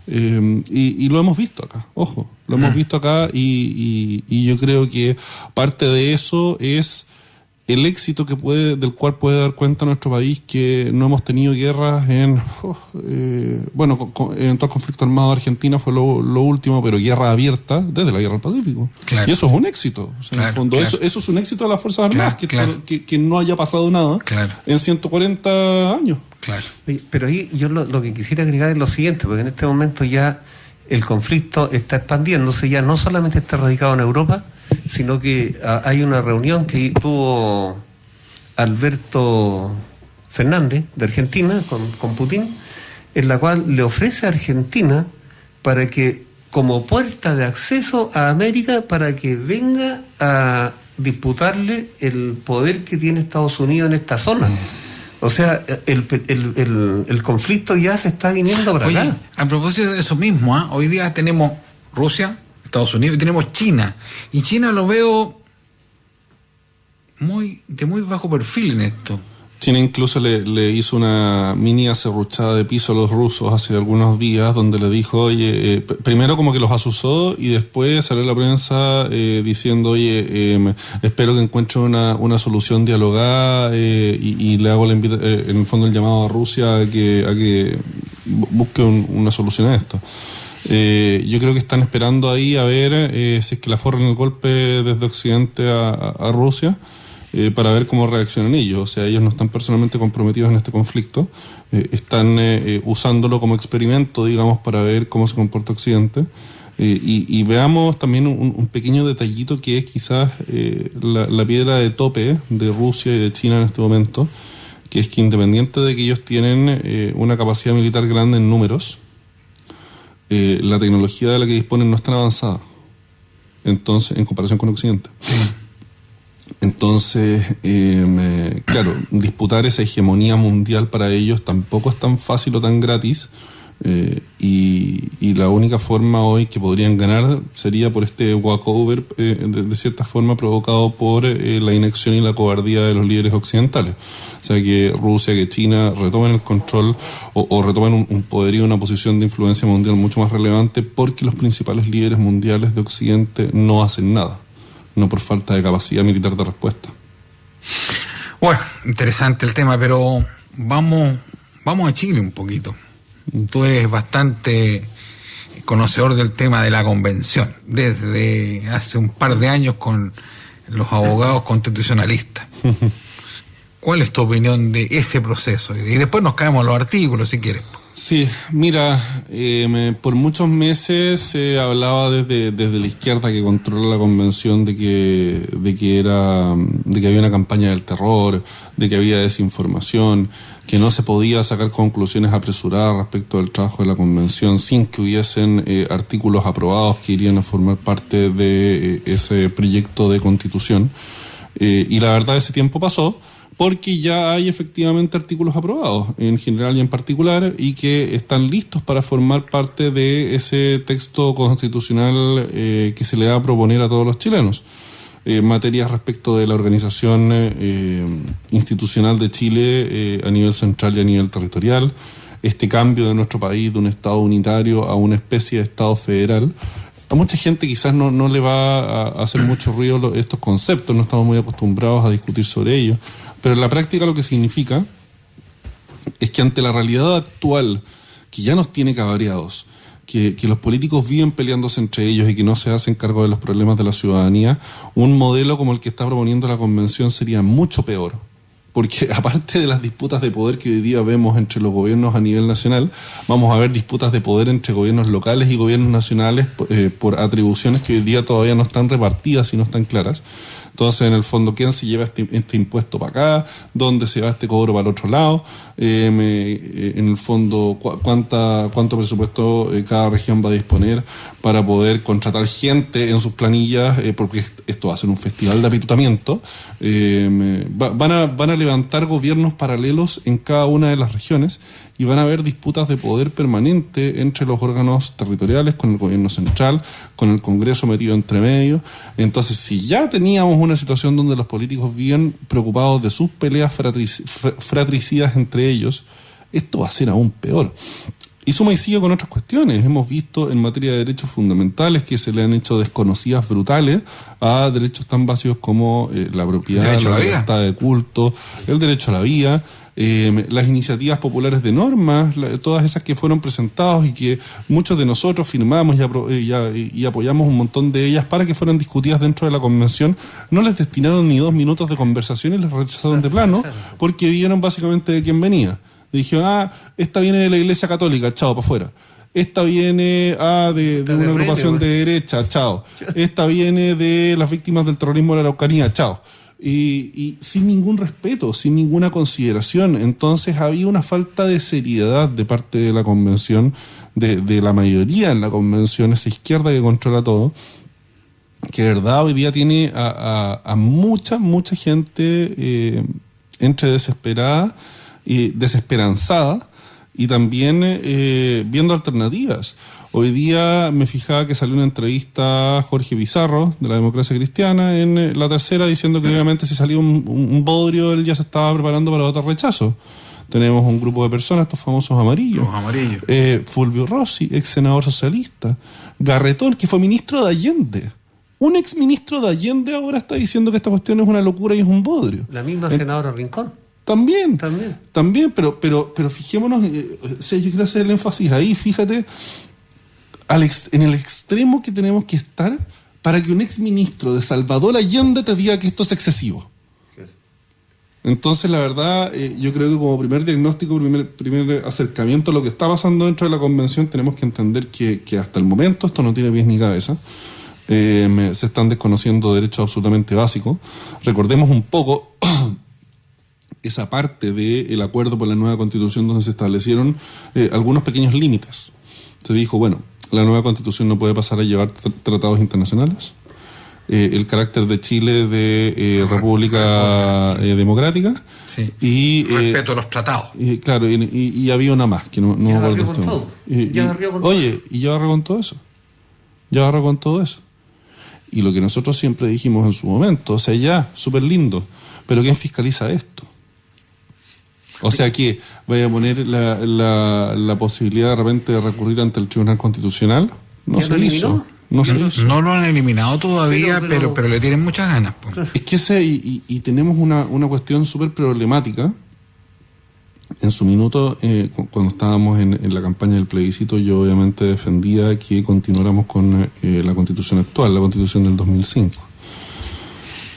Y lo hemos visto acá, ojo, lo hemos visto acá y yo creo que parte de eso es el éxito del cual puede dar cuenta nuestro país, que no hemos tenido guerras eventual conflicto armado de Argentina fue lo último, pero guerra abierta desde la guerra del Pacífico. Claro. Y eso es un éxito. O sea, en el fondo, eso es un éxito de las Fuerzas Armadas, que no haya pasado nada en 140 años.
Claro. Pero ahí yo lo que quisiera agregar es lo siguiente, porque en este momento ya el conflicto está expandiéndose, ya no solamente está radicado en Europa, sino que hay una reunión que tuvo Alberto Fernández de Argentina con Putin, en la cual le ofrece a Argentina para que, como puerta de acceso a América, para que venga a disputarle el poder que tiene Estados Unidos en esta zona. O sea, el conflicto ya se está viniendo para acá.
A propósito de eso mismo, hoy día tenemos Rusia, Estados Unidos y tenemos China. Y China lo veo de muy bajo perfil en esto.
China incluso le hizo una mini acerruchada de piso a los rusos hace algunos días, donde le dijo, oye, primero como que los asusó y después salió a la prensa diciendo, oye, espero que encuentren una solución dialogada y le hago en el fondo el llamado a Rusia a que busque una solución a esto. Yo creo que están esperando ahí a ver si es que le forran el golpe desde Occidente a Rusia, para ver cómo reaccionan ellos. O sea, ellos no están personalmente comprometidos en este conflicto, están usándolo como experimento, digamos, para ver cómo se comporta Occidente. Y veamos también un pequeño detallito que es quizás la piedra de tope de Rusia y de China en este momento, que es que independiente de que ellos tienen una capacidad militar grande en números, la tecnología de la que disponen no es tan avanzada. Entonces, en comparación con Occidente. Entonces, claro, disputar esa hegemonía mundial para ellos tampoco es tan fácil o tan gratis. Y la única forma hoy que podrían ganar sería por este walkover, de cierta forma provocado por la inacción y la cobardía de los líderes occidentales. O sea, que Rusia, que China retomen el control o retomen un poderío, una posición de influencia mundial mucho más relevante, porque los principales líderes mundiales de Occidente no hacen nada, no por falta de capacidad militar de respuesta.
Bueno, interesante el tema, pero vamos a Chile un poquito. Tú eres bastante conocedor del tema de la convención, desde hace un par de años con los abogados constitucionalistas. ¿Cuál es tu opinión de ese proceso? Y después nos caemos los artículos, si quieres.
Sí, mira, por muchos meses se hablaba desde la izquierda que controla la convención de que había una campaña del terror, de que había desinformación, que no se podía sacar conclusiones apresuradas respecto del trabajo de la convención sin que hubiesen artículos aprobados que irían a formar parte de ese proyecto de constitución. Y la verdad, ese tiempo pasó, porque ya hay efectivamente artículos aprobados, en general y en particular, y que están listos para formar parte de ese texto constitucional que se le va a proponer a todos los chilenos. Materias respecto de la organización institucional de Chile a nivel central y a nivel territorial, este cambio de nuestro país de un Estado unitario a una especie de Estado federal. A mucha gente quizás no le va a hacer mucho ruido estos conceptos, no estamos muy acostumbrados a discutir sobre ellos, pero en la práctica lo que significa es que ante la realidad actual, que ya nos tiene cabreados, que los políticos viven peleándose entre ellos y que no se hacen cargo de los problemas de la ciudadanía, un modelo como el que está proponiendo la Convención sería mucho peor. Porque aparte de las disputas de poder que hoy día vemos entre los gobiernos a nivel nacional, vamos a ver disputas de poder entre gobiernos locales y gobiernos nacionales por atribuciones que hoy día todavía no están repartidas y no están claras. Entonces, en el fondo, ¿quién se lleva este impuesto para acá? ¿Dónde se va este cobro para el otro lado? En el fondo, ¿cuánto presupuesto cada región va a disponer para poder contratar gente en sus planillas? Porque esto va a ser un festival de apitutamiento. Van a levantar gobiernos paralelos en cada una de las regiones y van a haber disputas de poder permanente entre los órganos territoriales, con el gobierno central, con el Congreso metido entre medio. Entonces, si ya teníamos una situación donde los políticos vivían preocupados de sus peleas fratricidas entre ellos, esto va a ser aún peor. Y suma y sigue con otras cuestiones. Hemos visto en materia de derechos fundamentales que se le han hecho desconocidas brutales a derechos tan básicos como la propiedad, la libertad de culto, el derecho a la vida. Las iniciativas populares de normas, todas esas que fueron presentadas y que muchos de nosotros firmamos y apoyamos un montón de ellas para que fueran discutidas dentro de la convención, no les destinaron ni 2 minutos de conversación y les rechazaron de plano porque vieron básicamente de quién venía. Dijeron, esta viene de la Iglesia Católica, chao, para afuera. Esta viene de una agrupación de derecha, chao. Esta viene de las víctimas del terrorismo de la Araucanía, chao. Y sin ningún respeto, sin ninguna consideración. Entonces había una falta de seriedad de parte de la convención, de la mayoría en la convención, esa izquierda que controla todo, que de verdad hoy día tiene a mucha gente entre desesperada y desesperanzada y también viendo alternativas. Hoy día me fijaba que salió una entrevista a Jorge Pizarro de la Democracia Cristiana en La Tercera diciendo que obviamente si salía un bodrio él ya se estaba preparando para votar rechazo. Tenemos un grupo de personas, estos famosos amarillos. Los amarillos. Fulvio Rossi, ex senador socialista. Garretón, que fue ministro de Allende. Un ex ministro de Allende ahora está diciendo que esta cuestión es una locura y es un bodrio.
La misma senadora Rincón.
También, pero fijémonos, yo quiero hacer el énfasis ahí, fíjate, en el extremo que tenemos que estar para que un exministro de Salvador Allende te diga que esto es excesivo. Entonces, la verdad, yo creo que como primer diagnóstico, primer acercamiento a lo que está pasando dentro de la convención, tenemos que entender que hasta el momento esto no tiene pies ni cabeza. Se están desconociendo derechos absolutamente básicos. Recordemos un poco esa parte del acuerdo por la nueva Constitución donde se establecieron algunos pequeños límites. Se dijo, bueno, la nueva Constitución no puede pasar a llevar tratados internacionales, el carácter de Chile de República Democrática.
Sí.
Y
respeto a los tratados.
Claro, y había una más que no me acuerdo este momento. Oye, y ya barrió con todo eso. Ya barrió con todo eso. Y lo que nosotros siempre dijimos en su momento, o sea, ya, súper lindo, pero ¿quién fiscaliza esto? O sea, que vaya a poner la posibilidad de repente de recurrir ante el Tribunal Constitucional. No se hizo.
No lo han eliminado todavía, pero le tienen muchas ganas.
Claro. Es que y tenemos una cuestión súper problemática. En su minuto, cuando estábamos en la campaña del plebiscito, yo obviamente defendía que continuáramos con la Constitución actual, la Constitución del 2005.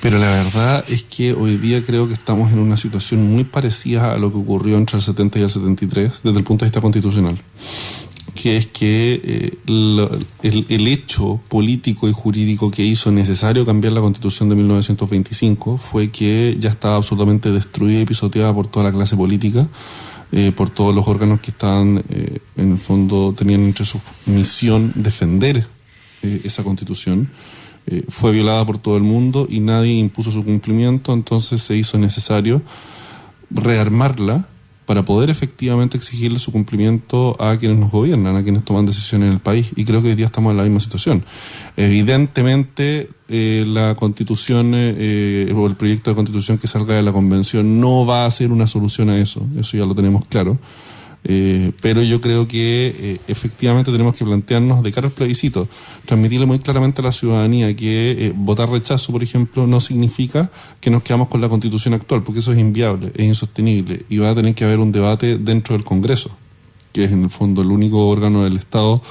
Pero la verdad es que hoy día creo que estamos en una situación muy parecida a lo que ocurrió entre el 70 y el 73 desde el punto de vista constitucional, que es que el hecho político y jurídico que hizo necesario cambiar la Constitución de 1925 fue que ya estaba absolutamente destruida y pisoteada por toda la clase política, por todos los órganos que estaban, en el fondo, tenían entre su misión defender esa Constitución. Fue violada por todo el mundo y nadie impuso su cumplimiento, entonces se hizo necesario rearmarla para poder efectivamente exigirle su cumplimiento a quienes nos gobiernan, a quienes toman decisiones en el país, y creo que hoy día estamos en la misma situación. Evidentemente la Constitución o el proyecto de Constitución que salga de la Convención no va a ser una solución a eso ya lo tenemos claro. Pero yo creo que efectivamente tenemos que plantearnos de cara al plebiscito, transmitirle muy claramente a la ciudadanía que votar rechazo, por ejemplo, no significa que nos quedamos con la Constitución actual, porque eso es inviable, es insostenible, y va a tener que haber un debate dentro del Congreso, que es en el fondo el único órgano del Estado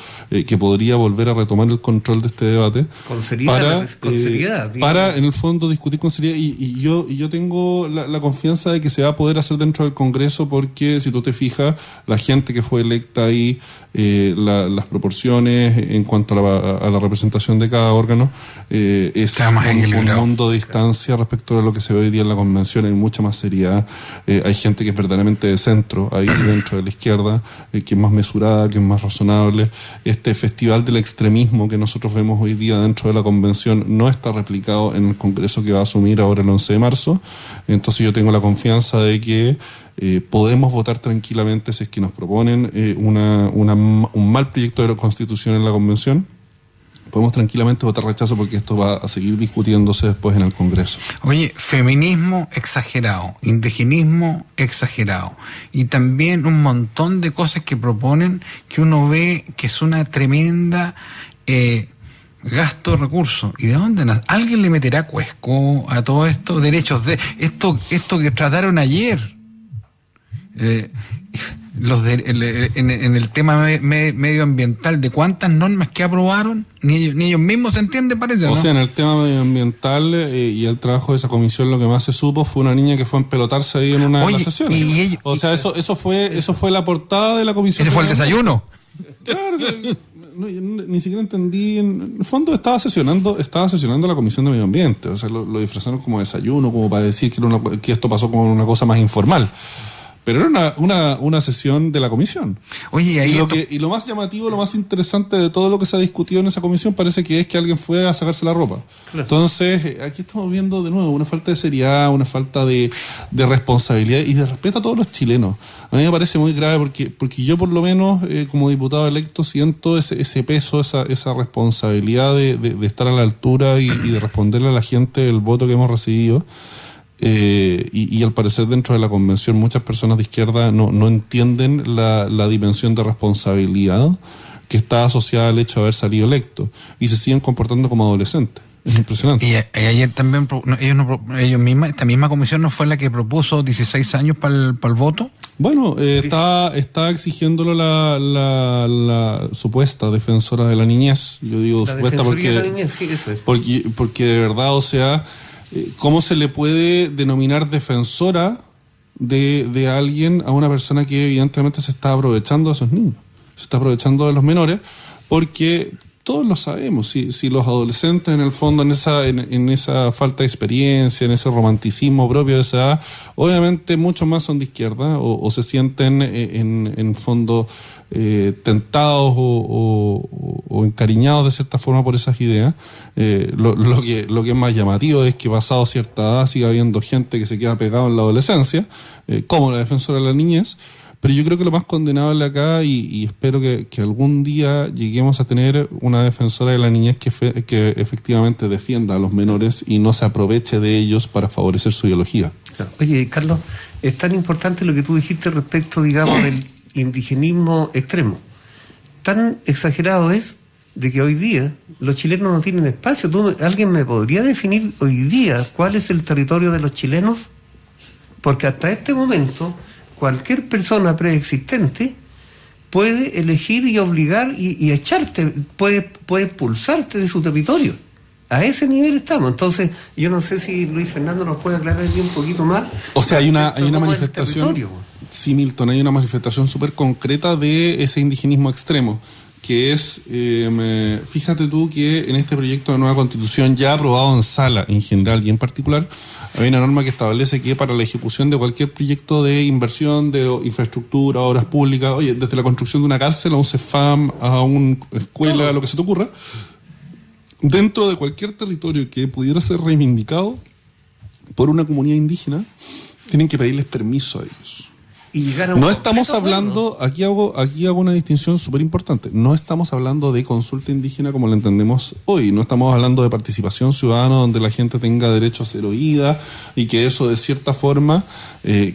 que podría volver a retomar el control de este debate.
Con seriedad,
para en el fondo discutir con seriedad, y yo tengo la confianza de que se va a poder hacer dentro del Congreso, porque si tú te fijas, la gente que fue electa ahí, las proporciones en cuanto a la representación de cada órgano, es un mundo de distancia respecto de lo que se ve hoy día en la Convención. Hay mucha más seriedad, hay gente que es verdaderamente de centro ahí dentro de la izquierda, que es más mesurada, que es más razonable. Este festival del extremismo que nosotros vemos hoy día dentro de la Convención no está replicado en el Congreso que va a asumir ahora el 11 de marzo. Entonces yo tengo la confianza de que podemos votar tranquilamente si es que nos proponen un mal proyecto de la Constitución en la Convención. Podemos tranquilamente votar rechazo, porque esto va a seguir discutiéndose después en el Congreso.
Oye, feminismo exagerado, indigenismo exagerado, y también un montón de cosas que proponen que uno ve que es una tremenda gasto de recursos. ¿Y de dónde nace? ¿Alguien le meterá cuesco a todo esto? Derechos de esto que trataron ayer. En el tema medioambiental, de cuántas normas que aprobaron, ni ellos mismos se entienden, parece, ¿no?
O sea, en el tema medioambiental y el trabajo de esa comisión, lo que más se supo fue una niña que fue a empelotarse ahí en una de las sesiones. Eso fue la portada de la comisión.
¿Ese fue el desayuno?
Claro, ni siquiera entendí. En el fondo estaba sesionando la comisión de medio ambiente. O sea, lo disfrazaron como desayuno, como para decir que esto pasó como una cosa más informal. Pero era una sesión de la comisión.
Oye,
y lo más llamativo, lo más interesante de todo lo que se ha discutido en esa comisión parece que es que alguien fue a sacarse la ropa. Claro. Entonces, aquí estamos viendo de nuevo una falta de seriedad, una falta de responsabilidad y de respeto a todos los chilenos. A mí me parece muy grave porque yo, por lo menos, como diputado electo, siento ese peso, esa responsabilidad de estar a la altura y de responderle a la gente el voto que hemos recibido. Y al parecer dentro de la Convención muchas personas de izquierda no entienden la dimensión de responsabilidad que está asociada al hecho de haber salido electo, y se siguen comportando como adolescentes. Es impresionante.
Y ayer también esta misma comisión no fue la que propuso 16 años para el voto.
Bueno, está exigiéndolo la supuesta defensora de la niñez. Yo digo
la
supuesta porque
de la niñez, sí, eso es.
Porque de verdad, o sea, ¿cómo se le puede denominar defensora de alguien a una persona que evidentemente se está aprovechando de esos niños? Se está aprovechando de los menores porque todos lo sabemos, si los adolescentes en el fondo, en esa falta de experiencia, en ese romanticismo propio de esa edad, obviamente muchos más son de izquierda o se sienten en fondo tentados o encariñados de cierta forma por esas ideas. Lo que es más llamativo es que pasado cierta edad siga habiendo gente que se queda pegado en la adolescencia, como la defensora de la niñez. Pero yo creo que lo más condenable acá, y espero que algún día lleguemos a tener una defensora de la niñez que efectivamente defienda a los menores y no se aproveche de ellos para favorecer su ideología.
Oye, Carlos, es tan importante lo que tú dijiste respecto, digamos, del indigenismo extremo. Tan exagerado es de que hoy día los chilenos no tienen espacio. ¿Alguien me podría definir hoy día cuál es el territorio de los chilenos? Porque hasta este momento cualquier persona preexistente puede elegir y obligar y echarte, puede expulsarte de su territorio. A ese nivel estamos. Entonces, yo no sé si Luis Fernando nos puede aclarar un poquito más.
O sea, hay una manifestación. Sí, Milton, hay una manifestación súper concreta de ese indigenismo extremo, que es, fíjate tú que en este proyecto de nueva constitución ya aprobado en sala en general y en particular, hay una norma que establece que para la ejecución de cualquier proyecto de inversión, de infraestructura, obras públicas, oye, desde la construcción de una cárcel a un CEFAM, a una escuela, a lo que se te ocurra, dentro de cualquier territorio que pudiera ser reivindicado por una comunidad indígena, tienen que pedirles permiso a ellos. No estamos hablando, aquí hago una distinción súper importante, no estamos hablando de consulta indígena como la entendemos hoy, no estamos hablando de participación ciudadana donde la gente tenga derecho a ser oída y que eso de cierta forma,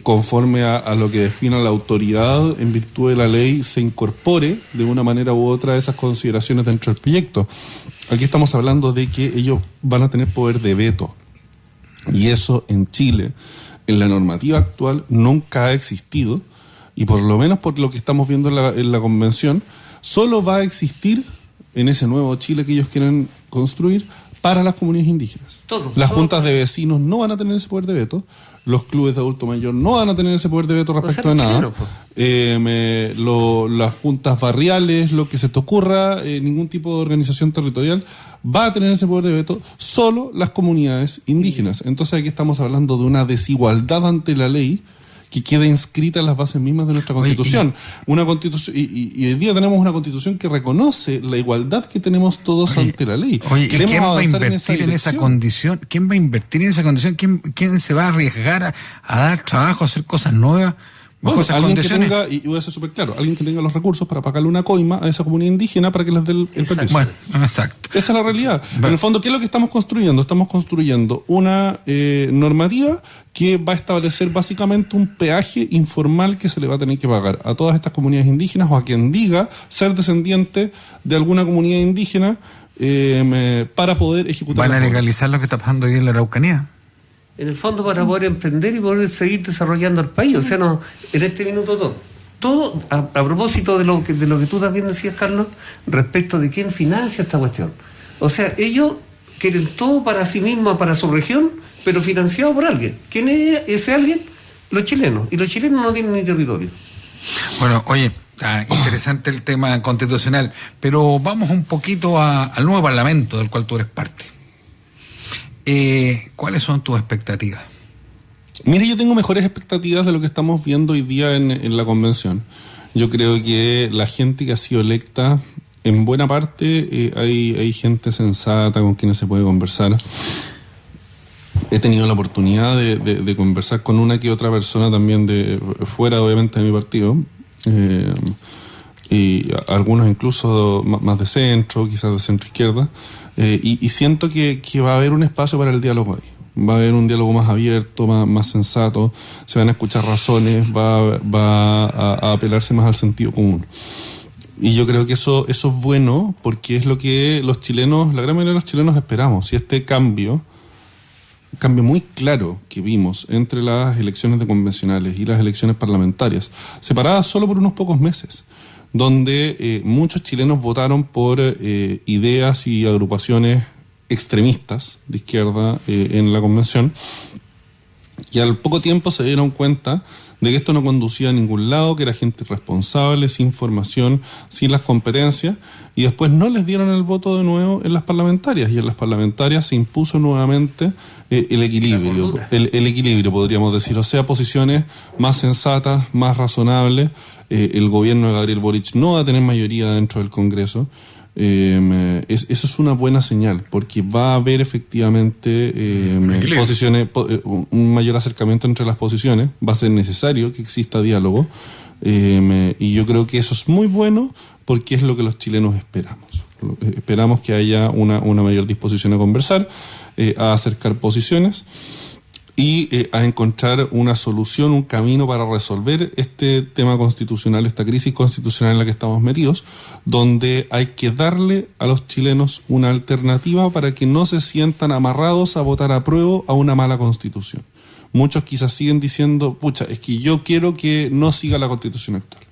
conforme a lo que defina la autoridad en virtud de la ley, se incorpore de una manera u otra esas consideraciones dentro del proyecto. Aquí estamos hablando de que ellos van a tener poder de veto y eso en Chile, en la normativa actual, nunca ha existido, y por lo menos por lo que estamos viendo en la convención, solo va a existir en ese nuevo Chile que ellos quieren construir para las comunidades indígenas. Las juntas de vecinos no van a tener ese poder de veto, los clubes de adulto mayor no van a tener ese poder de veto respecto de nada. Las juntas barriales, lo que se te ocurra, ningún tipo de organización territorial va a tener ese poder de veto, solo las comunidades indígenas. Entonces aquí estamos hablando de una desigualdad ante la ley que queda inscrita en las bases mismas de nuestra Constitución. Una Constitución y hoy día tenemos una Constitución que reconoce la igualdad que tenemos todos ante la ley.
¿Quién va a invertir en esa condición? ¿Quién va a invertir en esa condición? ¿Quién se va a arriesgar a dar trabajo, a hacer cosas nuevas?
Bueno, alguien que tenga, y voy a ser súper claro, alguien que tenga los recursos para pagarle una coima a esa comunidad indígena para que les dé el permiso.
Bueno, exacto.
Esa es la realidad. Bueno. En el fondo, ¿qué es lo que estamos construyendo? Estamos construyendo una normativa que va a establecer básicamente un peaje informal que se le va a tener que pagar a todas estas comunidades indígenas o a quien diga ser descendiente de alguna comunidad indígena para poder ejecutar.
¿Van a legalizar lo que está pasando hoy en la Araucanía?
En el fondo para poder emprender y poder seguir desarrollando el país. O sea, no, en este minuto todo a propósito de lo que tú también decías, Carlos, respecto de quién financia esta cuestión. O sea, ellos quieren todo para sí mismos, para su región, pero financiado por alguien. ¿Quién es ese alguien? Los chilenos. Y los chilenos no tienen ni territorio.
Bueno, oye, interesante el tema constitucional, pero vamos un poquito al nuevo Parlamento del cual tú eres parte. ¿Cuáles son tus expectativas?
Mire, yo tengo mejores expectativas de lo que estamos viendo hoy día en la convención. Yo creo que la gente que ha sido electa, en buena parte, hay gente sensata con quienes se puede conversar. He tenido la oportunidad de conversar con una que otra persona también de fuera, obviamente, de mi partido. Y algunos incluso más de centro, quizás de centro izquierda. Y siento que va a haber un espacio para el diálogo ahí. Va a haber un diálogo más abierto, más sensato, se van a escuchar razones, va a apelarse más al sentido común. Y yo creo que eso es bueno porque es lo que los chilenos, la gran mayoría de los chilenos esperamos. Y este cambio muy claro que vimos entre las elecciones de convencionales y las elecciones parlamentarias, separadas solo por unos pocos meses, donde muchos chilenos votaron por ideas y agrupaciones extremistas de izquierda en la convención, y al poco tiempo se dieron cuenta de que esto no conducía a ningún lado, que era gente irresponsable, sin formación, sin las competencias, y después no les dieron el voto de nuevo en las parlamentarias, y en las parlamentarias se impuso nuevamente el equilibrio, podríamos decir, o sea, posiciones más sensatas, más razonables. El gobierno de Gabriel Boric no va a tener mayoría dentro del Congreso. Eso es una buena señal, porque va a haber efectivamente posiciones, un mayor acercamiento entre las posiciones. Va a ser necesario que exista diálogo, y yo creo que eso es muy bueno, porque es lo que los chilenos esperamos. Esperamos que haya una mayor disposición a conversar, a acercar posiciones y a encontrar una solución, un camino para resolver este tema constitucional, esta crisis constitucional en la que estamos metidos, donde hay que darle a los chilenos una alternativa para que no se sientan amarrados a votar apruebo a una mala constitución. Muchos quizás siguen diciendo, pucha, es que yo quiero que no siga la constitución actual.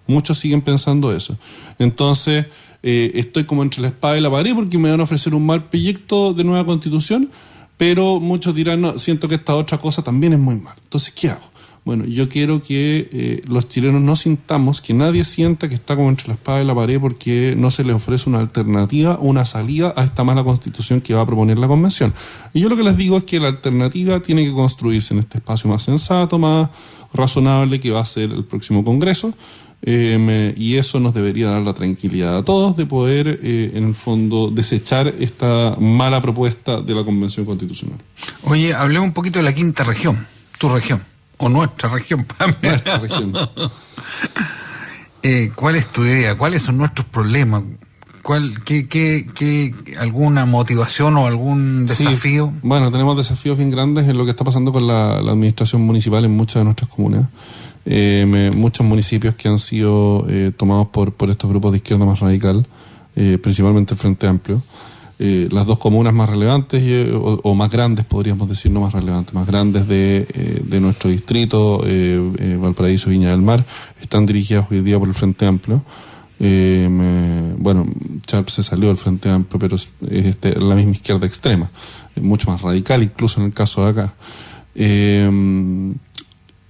Muchos siguen pensando eso. Entonces, estoy como entre la espada y la pared porque me van a ofrecer un mal proyecto de nueva constitución, pero muchos dirán, no, siento que esta otra cosa también es muy mala. Entonces, ¿qué hago? Bueno, yo quiero que los chilenos no sintamos, que nadie sienta que está como entre la espada y la pared porque no se le ofrece una alternativa, una salida a esta mala constitución que va a proponer la convención. Y yo lo que les digo es que la alternativa tiene que construirse en este espacio más sensato, más razonable, que va a ser el próximo Congreso. Y eso nos debería dar la tranquilidad a todos de poder, en el fondo, desechar esta mala propuesta de la Convención Constitucional.
Oye, hablemos un poquito de la quinta región, tu región, o nuestra región.
Nuestra región.
¿Cuál es tu idea? ¿Cuáles son nuestros problemas? ¿Qué alguna motivación o algún desafío?
Sí. Bueno, tenemos desafíos bien grandes en lo que está pasando con la administración municipal en muchas de nuestras comunidades. Muchos municipios que han sido tomados por estos grupos de izquierda más radical, principalmente el Frente Amplio. Las dos comunas más relevantes o más grandes, podríamos decir, no más relevantes, más grandes de nuestro distrito, Valparaíso, Viña del Mar, están dirigidas hoy día por el Frente Amplio. Bueno, Charp se salió del Frente Amplio, pero es la misma izquierda extrema, mucho más radical, incluso en el caso de acá.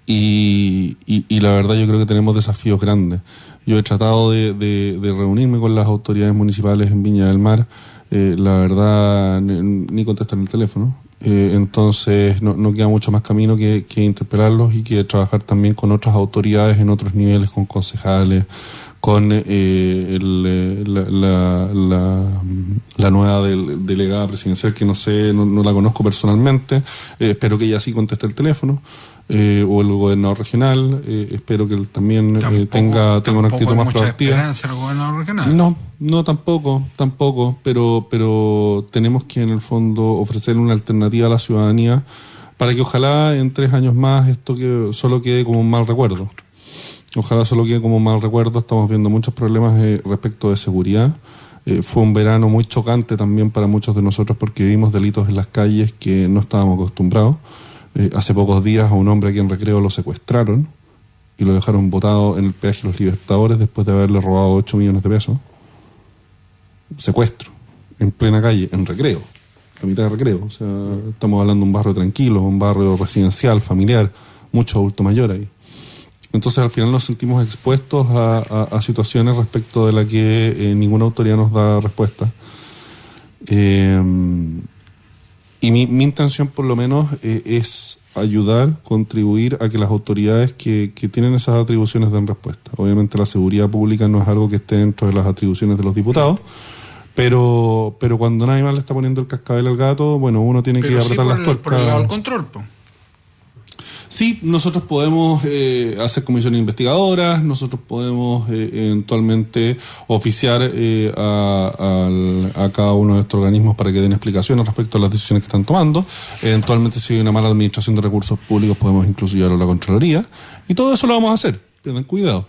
Y la verdad yo creo que tenemos desafíos grandes. Yo he tratado de reunirme con las autoridades municipales en Viña del Mar. La verdad ni contestan el teléfono. Entonces no queda mucho más camino que interpelarlos y que trabajar también con otras autoridades en otros niveles, con concejales, con la nueva delegada presidencial, que no sé, no la conozco personalmente, espero que ella sí conteste el teléfono, o el gobernador regional, espero que él también tenga una actitud más proactiva.
¿Esperanza el gobernador regional?
No, tampoco, pero tenemos que en el fondo ofrecer una alternativa a la ciudadanía para que ojalá en 3 años más esto solo quede como un mal recuerdo. Ojalá solo quede como un mal recuerdo. Estamos viendo muchos problemas respecto de seguridad. Fue un verano muy chocante también para muchos de nosotros porque vimos delitos en las calles que no estábamos acostumbrados. Hace pocos días a un hombre aquí en Recreo lo secuestraron y lo dejaron botado en el peaje de los Libertadores después de haberle robado 8 millones de pesos. Secuestro, en plena calle, en Recreo, la mitad de Recreo. O sea, estamos hablando de un barrio tranquilo, un barrio residencial, familiar, mucho adulto mayor ahí. Entonces al final nos sentimos expuestos a situaciones respecto de las que ninguna autoridad nos da respuesta. Y mi intención por lo menos es ayudar, contribuir a que las autoridades que tienen esas atribuciones den respuesta. Obviamente la seguridad pública no es algo que esté dentro de las atribuciones de los diputados, pero cuando nadie más le está poniendo el cascabel al gato, bueno, uno tiene que apretar las tuercas.
Por el lado del control, pues.
Sí, nosotros podemos hacer comisiones investigadoras, nosotros podemos eventualmente oficiar a cada uno de estos organismos para que den explicaciones respecto a las decisiones que están tomando. Eventualmente, si hay una mala administración de recursos públicos, podemos incluso llevarlo a la Contraloría. Y todo eso lo vamos a hacer, tengan cuidado.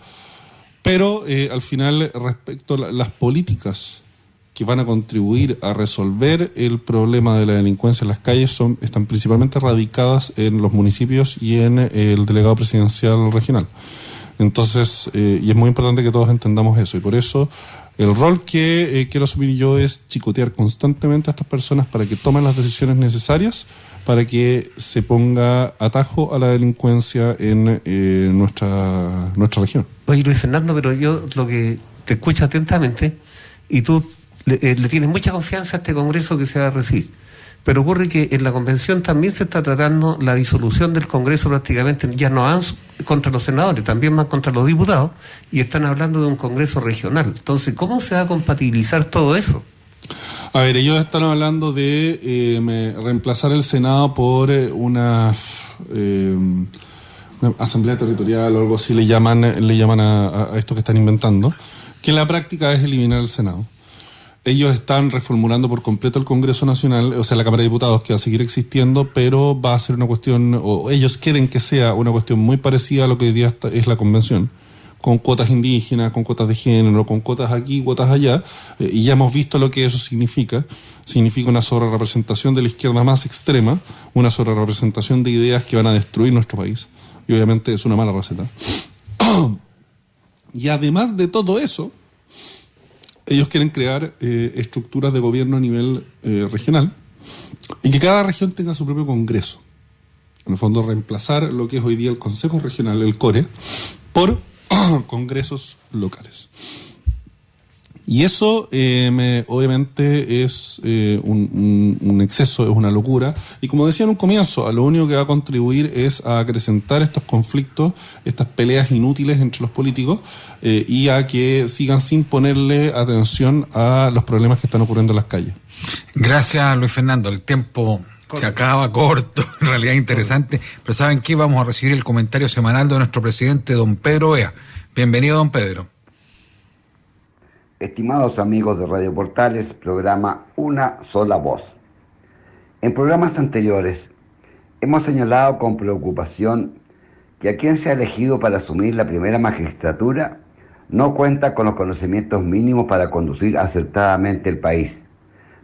Pero al final, respecto a las políticas que van a contribuir a resolver el problema de la delincuencia en las calles están principalmente radicadas en los municipios y en el delegado presidencial regional. Entonces, y es muy importante que todos entendamos eso, y por eso el rol que quiero asumir yo es chicotear constantemente a estas personas para que tomen las decisiones necesarias para que se ponga atajo a la delincuencia en nuestra región.
Oye, Luis Fernando, pero yo lo que te escucho atentamente y tú le tienes mucha confianza a este Congreso que se va a recibir. Pero ocurre que en la convención también se está tratando la disolución del Congreso, prácticamente ya no van contra los senadores, también van contra los diputados, y están hablando de un Congreso regional. Entonces, ¿cómo se va a compatibilizar todo eso?
A ver, ellos están hablando de reemplazar el Senado por una asamblea territorial o algo así, le llaman a esto que están inventando, que en la práctica es eliminar el Senado. Ellos están reformulando por completo el Congreso Nacional, o sea, la Cámara de Diputados, que va a seguir existiendo, pero va a ser una cuestión, o ellos quieren que sea una cuestión muy parecida a lo que hoy día es la convención, con cuotas indígenas, con cuotas de género, con cuotas aquí, cuotas allá, y ya hemos visto lo que eso significa. Significa una sobrerepresentación de la izquierda más extrema, una sobrerepresentación de ideas que van a destruir nuestro país, y obviamente es una mala receta. Y además de todo eso, ellos quieren crear estructuras de gobierno a nivel regional y que cada región tenga su propio congreso. En el fondo, reemplazar lo que es hoy día el Consejo Regional, el CORE, por congresos locales. Y eso obviamente es un exceso, es una locura. Y como decía en un comienzo, a lo único que va a contribuir es a acrecentar estos conflictos, estas peleas inútiles entre los políticos, y a que sigan sin ponerle atención a los problemas que están ocurriendo en las calles.
Gracias, Luis Fernando. El tiempo se acaba corto, en realidad interesante. Pero ¿saben qué? Vamos a recibir el comentario semanal de nuestro presidente, don Pedro Ea. Bienvenido, don Pedro.
Estimados amigos de Radio Portales, programa Una Sola Voz. En programas anteriores hemos señalado con preocupación que a quien se ha elegido para asumir la primera magistratura no cuenta con los conocimientos mínimos para conducir acertadamente el país,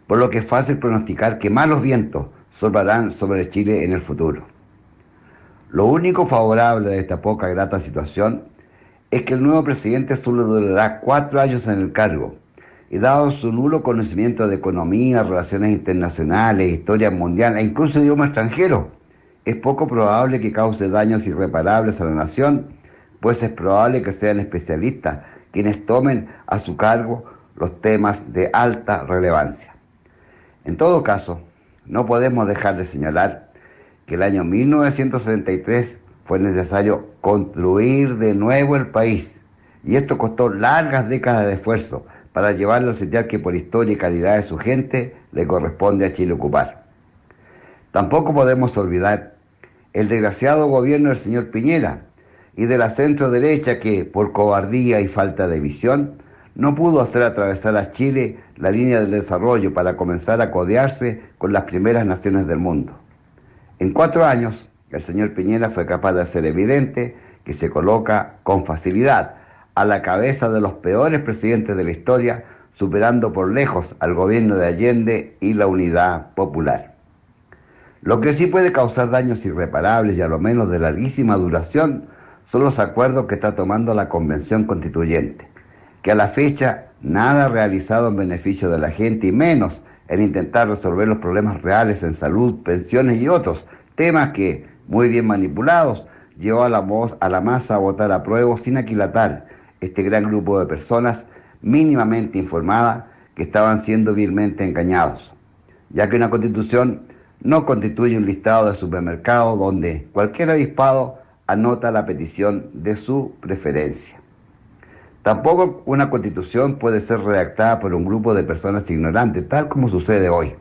por lo que es fácil pronosticar que malos vientos soplarán sobre Chile en el futuro. Lo único favorable de esta poca grata situación es que el nuevo presidente solo durará 4 años en el cargo, y dado su nulo conocimiento de economía, relaciones internacionales, historia mundial e incluso idioma extranjero, es poco probable que cause daños irreparables a la nación, pues es probable que sean especialistas quienes tomen a su cargo los temas de alta relevancia. En todo caso, no podemos dejar de señalar que el año 1973 fue necesario construir de nuevo el país, y esto costó largas décadas de esfuerzo para llevarlo al sitial que por historia y calidad de su gente le corresponde a Chile ocupar. Tampoco podemos olvidar el desgraciado gobierno del señor Piñera y de la centro derecha que, por cobardía y falta de visión, no pudo hacer atravesar a Chile la línea del desarrollo para comenzar a codearse con las primeras naciones del mundo. En 4 años, el señor Piñera fue capaz de hacer evidente que se coloca con facilidad a la cabeza de los peores presidentes de la historia, superando por lejos al gobierno de Allende y la Unidad Popular. Lo que sí puede causar daños irreparables y a lo menos de larguísima duración son los acuerdos que está tomando la Convención Constituyente, que a la fecha nada ha realizado en beneficio de la gente y menos en intentar resolver los problemas reales en salud, pensiones y otros temas que, muy bien manipulados, llevó a la masa a votar a prueba sin aquilatar este gran grupo de personas mínimamente informadas que estaban siendo vilmente engañados, ya que una constitución no constituye un listado de supermercados donde cualquier avispado anota la petición de su preferencia. Tampoco una constitución puede ser redactada por un grupo de personas ignorantes, tal como sucede hoy,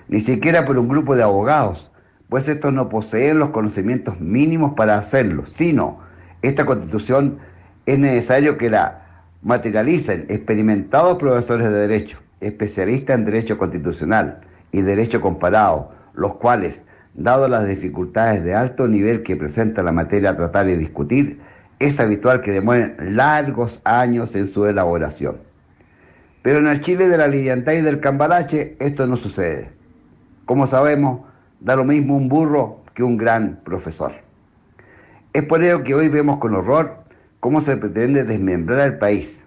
ni siquiera por un grupo de abogados, pues estos no poseen los conocimientos mínimos para hacerlo, sino esta constitución es necesario que la materialicen experimentados profesores de derecho, especialistas en derecho constitucional y derecho comparado, los cuales, dado las dificultades de alto nivel que presenta la materia a tratar y discutir, es habitual que demoren largos años en su elaboración. Pero en el Chile de la liviandad y del cambalache esto no sucede. Como sabemos, da lo mismo un burro que un gran profesor. Es por ello que hoy vemos con horror cómo se pretende desmembrar al país,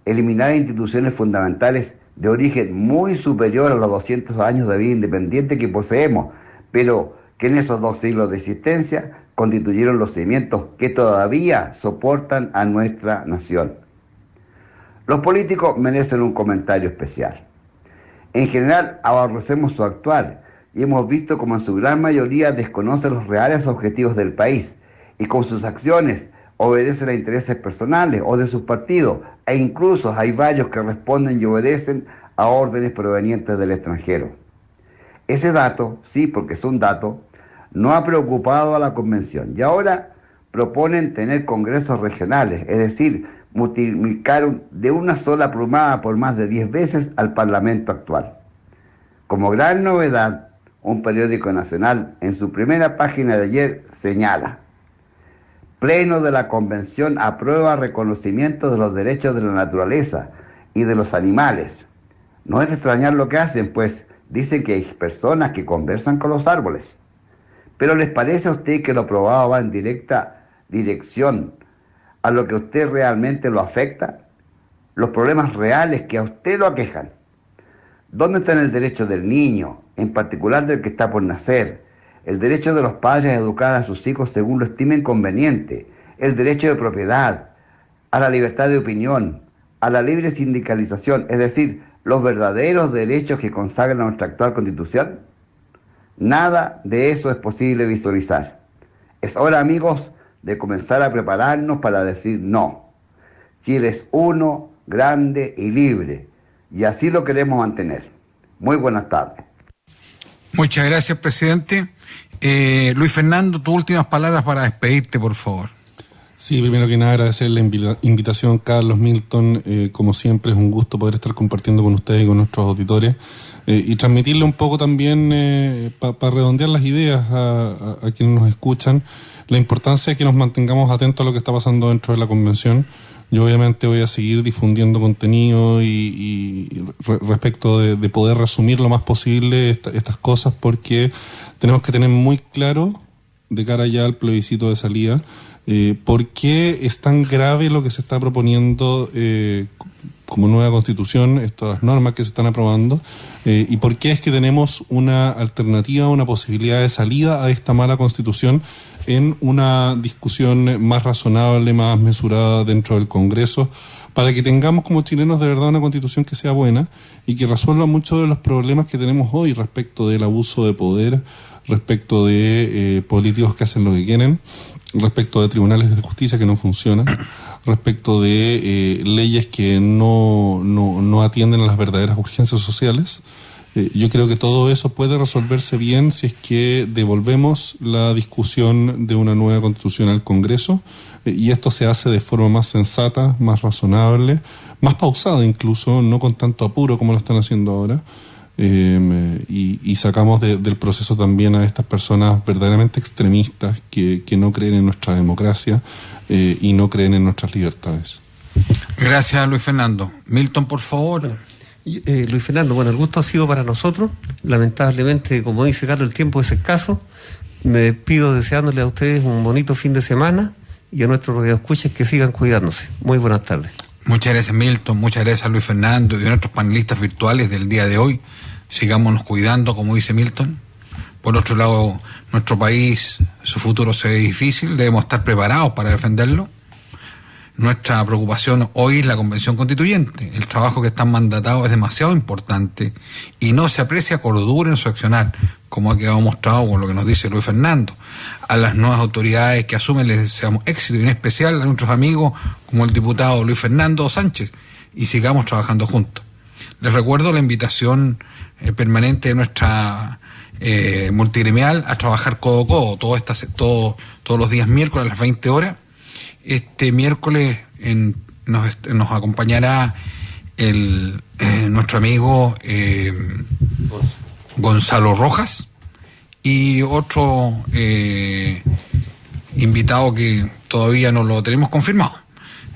eliminar instituciones fundamentales de origen muy superior a los 200 años de vida independiente que poseemos, pero que en esos 2 siglos de existencia constituyeron los cimientos que todavía soportan a nuestra nación. Los políticos merecen un comentario especial. En general, aborrecemos su actuar y hemos visto como en su gran mayoría desconocen los reales objetivos del país y con sus acciones obedecen a intereses personales o de sus partidos, e incluso hay varios que responden y obedecen a órdenes provenientes del extranjero. Ese dato, sí, porque es un dato, no ha preocupado a la convención y ahora proponen tener congresos regionales, es decir, multiplicar de una sola plumada por más de 10 veces al Parlamento actual. Como gran novedad, un periódico nacional en su primera página de ayer señala: Pleno de la Convención aprueba reconocimiento de los derechos de la naturaleza y de los animales. No es de extrañar lo que hacen, pues dicen que hay personas que conversan con los árboles. Pero ¿les parece a usted que lo aprobado va en directa dirección a lo que a usted realmente lo afecta? Los problemas reales que a usted lo aquejan. ¿Dónde está el derecho del niño, en particular del que está por nacer? El derecho de los padres a educar a sus hijos según lo estimen conveniente, el derecho de propiedad, a la libertad de opinión, a la libre sindicalización, es decir, los verdaderos derechos que consagran nuestra actual Constitución. Nada de eso es posible visualizar. Es hora, amigos, de comenzar a prepararnos para decir no. Chile es uno, grande y libre, y así lo queremos mantener. Muy buenas tardes.
Muchas gracias, presidente. Luis Fernando, tus últimas palabras para despedirte, por favor.
Sí, primero que nada agradecer la invitación, Carlos, Milton. Como siempre es un gusto poder estar compartiendo con ustedes y con nuestros auditores y transmitirle un poco también, para redondear las ideas a quienes nos escuchan, la importancia de que nos mantengamos atentos a lo que está pasando dentro de la convención. Yo obviamente voy a seguir difundiendo contenido y respecto de poder resumir lo más posible estas cosas, porque tenemos que tener muy claro, de cara ya al plebiscito de salida, por qué es tan grave lo que se está proponiendo como nueva constitución, estas normas que se están aprobando, y por qué es que tenemos una alternativa, una posibilidad de salida a esta mala constitución en una discusión más razonable, más mesurada dentro del Congreso, para que tengamos como chilenos de verdad una constitución que sea buena y que resuelva muchos de los problemas que tenemos hoy respecto del abuso de poder, respecto de políticos que hacen lo que quieren, respecto de tribunales de justicia que no funcionan, respecto de leyes que no atienden a las verdaderas urgencias sociales. Yo creo que todo eso puede resolverse bien si es que devolvemos la discusión de una nueva constitución al Congreso, y esto se hace de forma más sensata, más razonable, más pausada incluso, no con tanto apuro como lo están haciendo ahora, y sacamos del proceso también a estas personas verdaderamente extremistas que no creen en nuestra democracia y no creen en nuestras libertades.
Gracias, Luis Fernando. Milton, por favor.
Luis Fernando, bueno, el gusto ha sido para nosotros. Lamentablemente, como dice Carlos, el tiempo es escaso. Me despido deseándole a ustedes un bonito fin de semana y a nuestros radioescuchas que sigan cuidándose. Muy buenas tardes.
Muchas gracias, Milton. Muchas gracias, Luis Fernando, y a nuestros panelistas virtuales del día de hoy. Sigámonos cuidando, como dice Milton. Por otro lado, nuestro país, su futuro se ve difícil, debemos estar preparados para defenderlo. Nuestra preocupación hoy es la Convención Constituyente. El trabajo que están mandatados es demasiado importante y no se aprecia cordura en su accionar, como ha quedado mostrado con lo que nos dice Luis Fernando. A las nuevas autoridades que asumen les deseamos éxito, y en especial a nuestros amigos como el diputado Luis Fernando Sánchez, y sigamos trabajando juntos. Les recuerdo la invitación permanente de nuestra multigremial a trabajar codo a codo todos los días miércoles a las 20 horas. Este miércoles nos acompañará nuestro amigo Gonzalo Rojas y otro invitado que todavía no lo tenemos confirmado.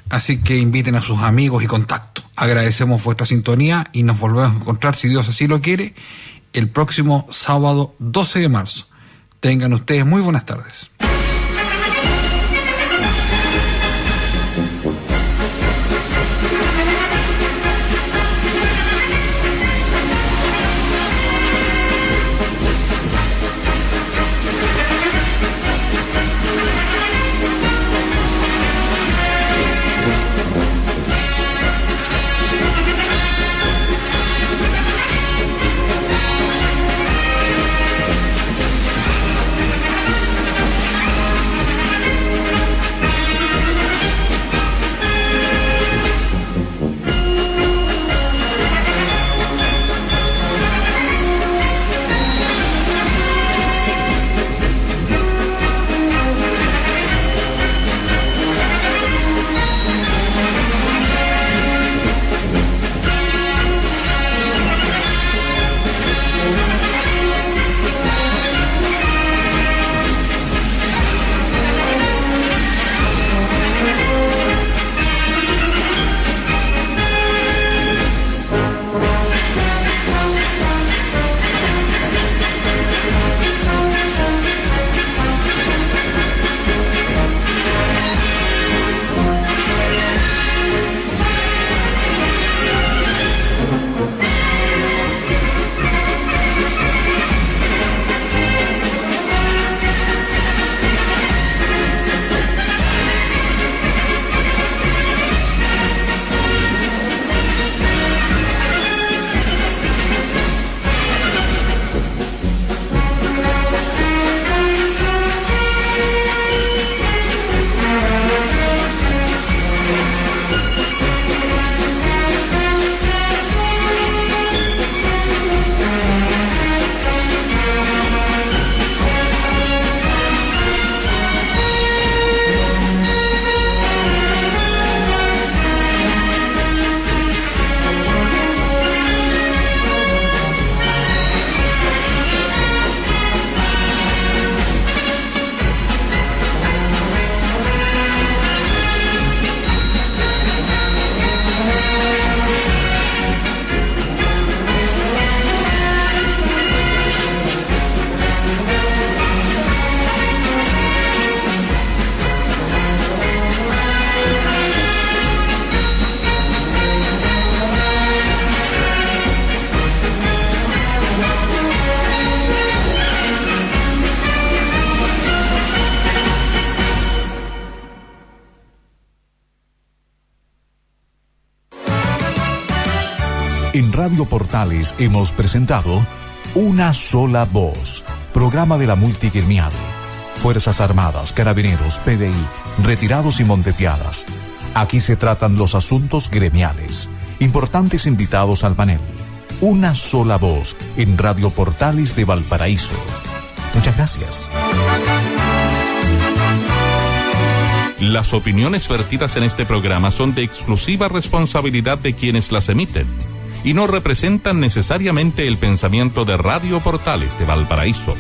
Así que inviten a sus amigos y contactos. Agradecemos vuestra sintonía y nos volvemos a encontrar, si Dios así lo quiere, el próximo sábado 12 de marzo. Tengan ustedes muy buenas tardes.
En Radio Portales hemos presentado Una Sola Voz, programa de la multigremial. Fuerzas Armadas, Carabineros, PDI, retirados y montepiadas. Aquí se tratan los asuntos gremiales. Importantes invitados al panel. Una Sola Voz en Radio Portales de Valparaíso. Muchas gracias.
Las opiniones vertidas en este programa son de exclusiva responsabilidad de quienes las emiten y no representan necesariamente el pensamiento de Radio Portales de Valparaíso.